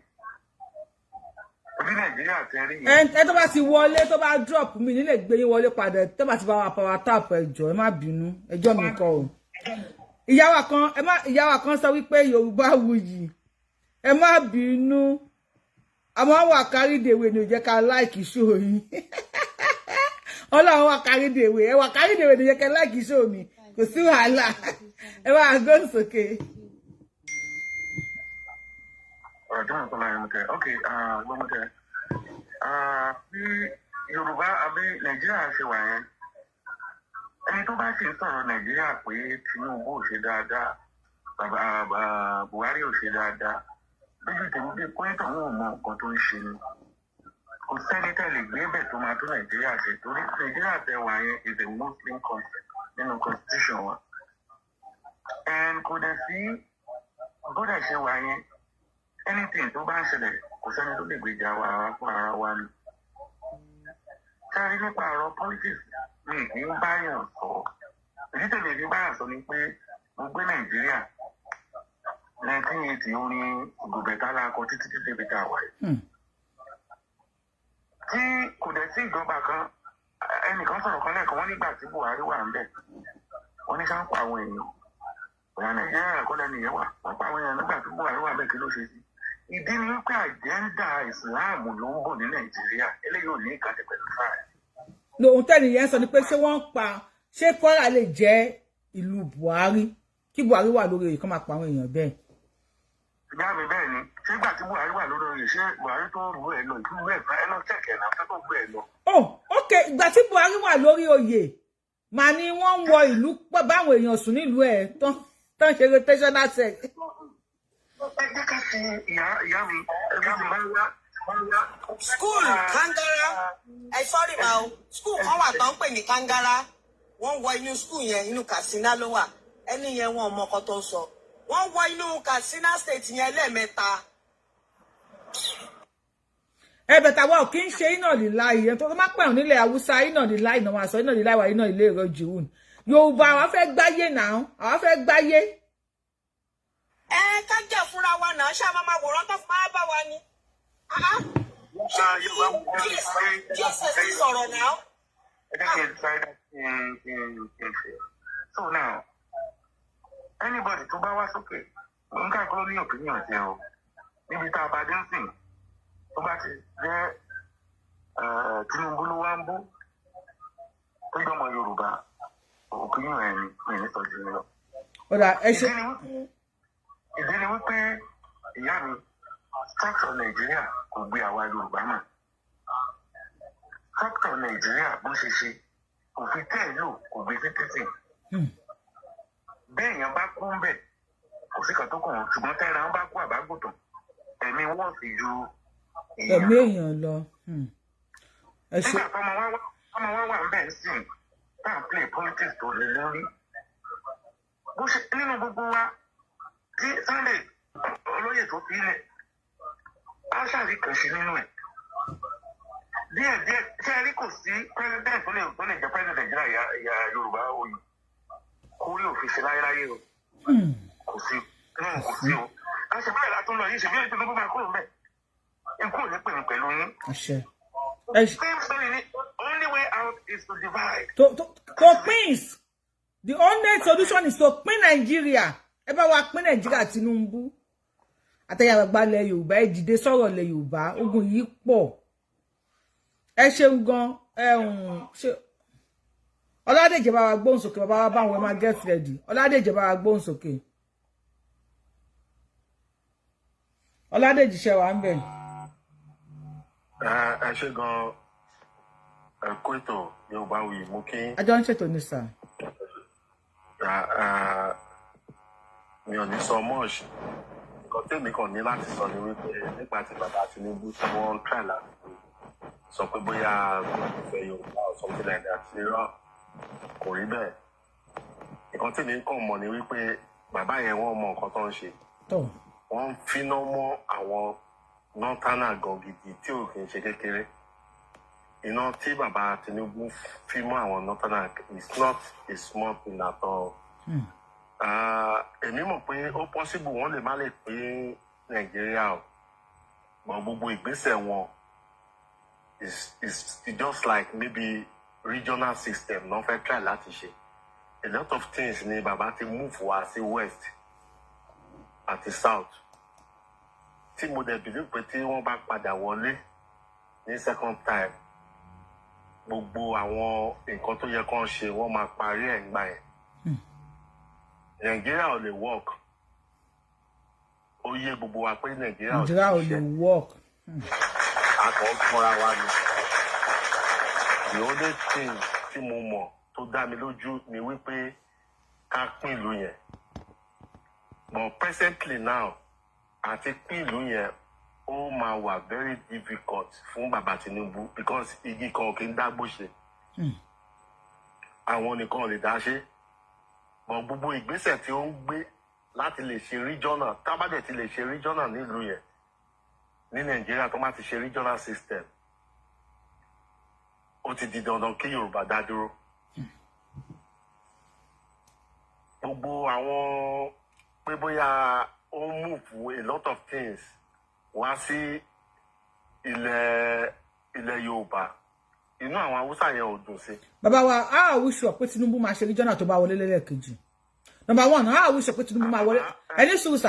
[SPEAKER 13] Orí Nàìjíríà ti rí yẹn.
[SPEAKER 2] Ẹ tó bá ti wọlé tó bá drop mi nílé gbé yín wọlé padà tó bá ti bá wa power tap ẹjọ́ ẹ má bínú ẹjọ́ mi kọ́ o. Ìyá wa kan sọ wípé Yorùbá wuyì ẹ má bínú àmọ́ wà kárídèwé ni ò jẹ́ ká like show yín. Ọlọ́run wà kárídèwé ẹ wà kárídèwé ni ò jẹ́ ká like show mi kò sí wàhálà ẹ wá gbóhùn sókè.
[SPEAKER 13] ọ̀rọ̀ tí wọ́n sọ láyé mọ̀tẹ́ gbọ́mọ̀tẹ́ bí Yorùbá àbí Nàìjíríà ṣe wà yẹn ẹni tó bá sì ń sọ̀rọ̀ Nàìjíríà pé Tinubu ò ṣe dáadáa bàbá Buhari ò ṣe dáadáa lójú tèmi bí pọ́ńtò wọn ò mọ nǹkan tó ń ṣe ni kò sẹ́ni tẹ́lẹ̀ gbé bẹ̀ tó máa tó Nàìjíríà ṣe torí Nàìjíríà tẹ wà yẹn is a Muslim country nínú constitution wa and kò dẹ̀ sí bódà ṣe wà yẹn anything tó bá ń ṣẹlẹ̀ kò sẹ́ni tó lè gbèjà wa fún ara wa ni. sáré nípa ọ̀rọ̀ politics mi kì í báyàn sọ èyí tẹ̀lé fi báyàn sọ ni pé mo gbé Nàìjíríà 1980 orin gòbẹ̀tálá akọ títí débi tá a wà yìí. tí kò dẹ̀ sí ìjọba kan ẹnìkan sọ̀rọ̀ kan lẹ́ẹ̀kan wọ́n nígbà tí Buhari wà ń bẹ̀ wọ́n ní sáà ń pa àwọn èèyàn ìyá Nàìjíríà kọ́ lẹ́nu ìyẹn wà wọ́n pa àwọn èèyàn nígbà tí Buhari wà bẹ́ẹ̀ kí ló ṣe sí. ìdí ni wípé àjẹ́ńdà ìsìláàmù ló ń bọ̀ ní Nàìjíríà eléyìí ò ní ìkàtẹ̀ pẹ̀lú fáì.
[SPEAKER 2] lóhun tẹ́lẹ̀ yẹn sọ ni pé ṣé wọ́n ń pa ṣé Kwara lè jẹ́ ìlú Buhari kí Buhari wà lórí èyí kan máa pa àwọn èèyàn bẹ́ẹ̀.
[SPEAKER 13] ìyá mi bẹ́ẹ̀ ni ṣé ìgbà tí Buhari wà lórí oyè ṣé Buhari tó rú ẹ lọ ìlú ẹ̀ fẹ́ ẹ lọ tẹ̀kẹ̀ náà fẹ́ tó gbé ẹ lọ.
[SPEAKER 2] ok ìgbà tí Buhari wà lórí oyè màá ní wọ́n ń wọ ìlú pọ̀ báwọn èèyàn sùn nílùú ẹ̀ tán ṣe rotational sex.
[SPEAKER 13] ẹ ká sí ìyá mi ẹgbẹ́ mi máa ń wá.
[SPEAKER 14] School Kangara sorry now school kan wà tán pè ní Kangara wọ́n wọ inú school yẹn inú Katsina ló wà ẹni yẹn wọn mọ ọkọ tó ń sọ wọ́n wọ inú Katsina state yẹn lẹ́ẹ̀mẹ́ta.
[SPEAKER 2] bẹ̀tà wọ́n kì í ṣe iná lílá ìyẹn tó máa pẹ̀rùn nílẹ̀ Haúsá iná lílá ìnà wọn àṣọ iná lílá ìwà iná ilé ìrọ̀ jìhùn Yorùbá àwọn fẹ́ gbáyé náà àwọn fẹ́ gbáyé.
[SPEAKER 14] ká jẹ́ fúnra wa náà ṣáà máa wòrán tó fún máa bá wa ni. Jesus sọ̀rọ̀ náà.
[SPEAKER 13] So now, anybody tó bá wá sókè, nǹkan kúrò ní opinion ti o. Níbi tá a bá dé ń sìn, tó bá ti jẹ́ Tinubu ló wá ń bú, tó jọmọ Yorùbá, opinion ẹ̀ ní ìtọ́jú mi lọ. Ìdí ni wípé ìyá mi, structure Nàìjíríà kò gbé àwa Yorùbá mọ̀. Structure Nàìjíríà bó ṣe ṣe, kò fi tẹ́ ẹ̀ lò kò gbé sí títì. Bẹ́ẹ̀ yẹn bá kú ń bẹ̀, kò sí kan tó kàn wọ́n, ṣùgbọ́n tẹ́ra wọn bá kú àbágùtàn, ẹ̀mí wọ́n sì ju
[SPEAKER 2] ẹ̀mí èèyàn lọ.
[SPEAKER 13] Nígbà tọ́mọ wá wà ń bẹ̀ ń sìn, tá à ń play politics tó lé lórí. Bó ṣe nínú gbogbo wa, tí Sunday olóyè tó fi ilẹ̀, á ṣàrí kan sí nínú ẹ̀. Díẹ̀ ṣé ẹ rí kò sí president tó lè jẹ́ president Nàìjíríà ìyá Yorùbá oyè. Kórí òfin ṣe láyéláyé o. Kò sí o. A ṣe báyìí látún lọ yìí ṣe bí ètò tó bá kúrò mẹ́. Ikú ò ní pè ní pẹ̀lú yín. Same story ni only way out is to divide.
[SPEAKER 2] To pins. The only solution is to pin Nigeria. Ẹ bá wa pín Nàìjíríà Tinubu. Àtẹ̀yà àgbàlẹ̀ Yorùbá ẹ dìde sọ̀rọ̀ lẹ̀ Yorùbá ogun yìí pọ̀. Ẹ ṣeun gan ṣe Ọládèjì bá wa gbóhùn sókè bàbá wa báwọn ẹ máa get ready. Ọládèjì bá wa gbóhùn sókè. Ọládèjì ṣe wà ń bẹ̀.
[SPEAKER 13] Ẹ ṣe gan kó ètò Yorùbá Wuyì mú kí.
[SPEAKER 2] Àjọ ń ṣètò ní sà.
[SPEAKER 13] Mi ò ní sọ much. Nǹkan tèmi kàn ní láti sọ ni wípé nípa ti bàbá Tinubu tí wọ́n ń try láti sọ pé bóyá kò fẹ́ Yorùbá or something like that irọ́ kò rí bẹ́ẹ̀. Nǹkan tèmi kàn mọ̀ ni wípé bàbá yẹn wọ́n mọ nǹkan tó ń ṣe. Wọ́n ń finá mọ́ àwọn nọ́tánà gan gidi tí ò kì í ṣe kékeré. Iná tí bàbá Tinubu fi mọ́ àwọn nọ́tánà is not a small thing at all. Èmi mọ̀ pé ó possible wọ́n lè má lè pín Nàìjíríà o. But gbogbo ìgbésẹ̀ wọn is just like maybe regional system náà fẹ́ try láti ṣe. A lot of things ni bàbá ti move wá sí west àti south. Tí mo dẹ̀ believe pé tí wọ́n bá padà wọlé ní second time, gbogbo àwọn nǹkan tó yẹ kán ṣe wọ́n máa parí ẹ̀ ńgbà yẹn.
[SPEAKER 10] Nigeria ò lè work. Ó yé gbogbo wa pé Nigeria
[SPEAKER 2] ò lè work.
[SPEAKER 10] Akọ̀ọ́kọ́ra wa ni. The only thing tí mo mọ̀ tó dá mi lójú ni wípé ká pín ìlú yẹn. But presently now, àti pín ìlú yẹn ó máa wà very difficult fún bàbá Tinubu because igi kan kì í dágbó ṣe. Àwọn nìkan lè dá ṣe. But gbogbo ìgbésẹ̀ tí ó ń gbé láti lè ṣe regional, tá bá dẹ̀ ti lè ṣe regional nílùú yẹn ní Nàìjíríà tó má ti ṣe regional system, ó ti di dandan kí Yorùbá dá dúró. Gbogbo àwọn pé bóyá ó move a lot of things wá sí ilẹ̀ Yorùbá, inú àwọn Haúsá yẹn ò dùn sí.
[SPEAKER 2] Bàbá wa, how are we sure pé Tinubu máa ṣe regional tó bá wọlé lẹ́lẹ́kejì? Number one, how are we sure pé Tinubu máa wọlé? Ẹni sùúrù sà.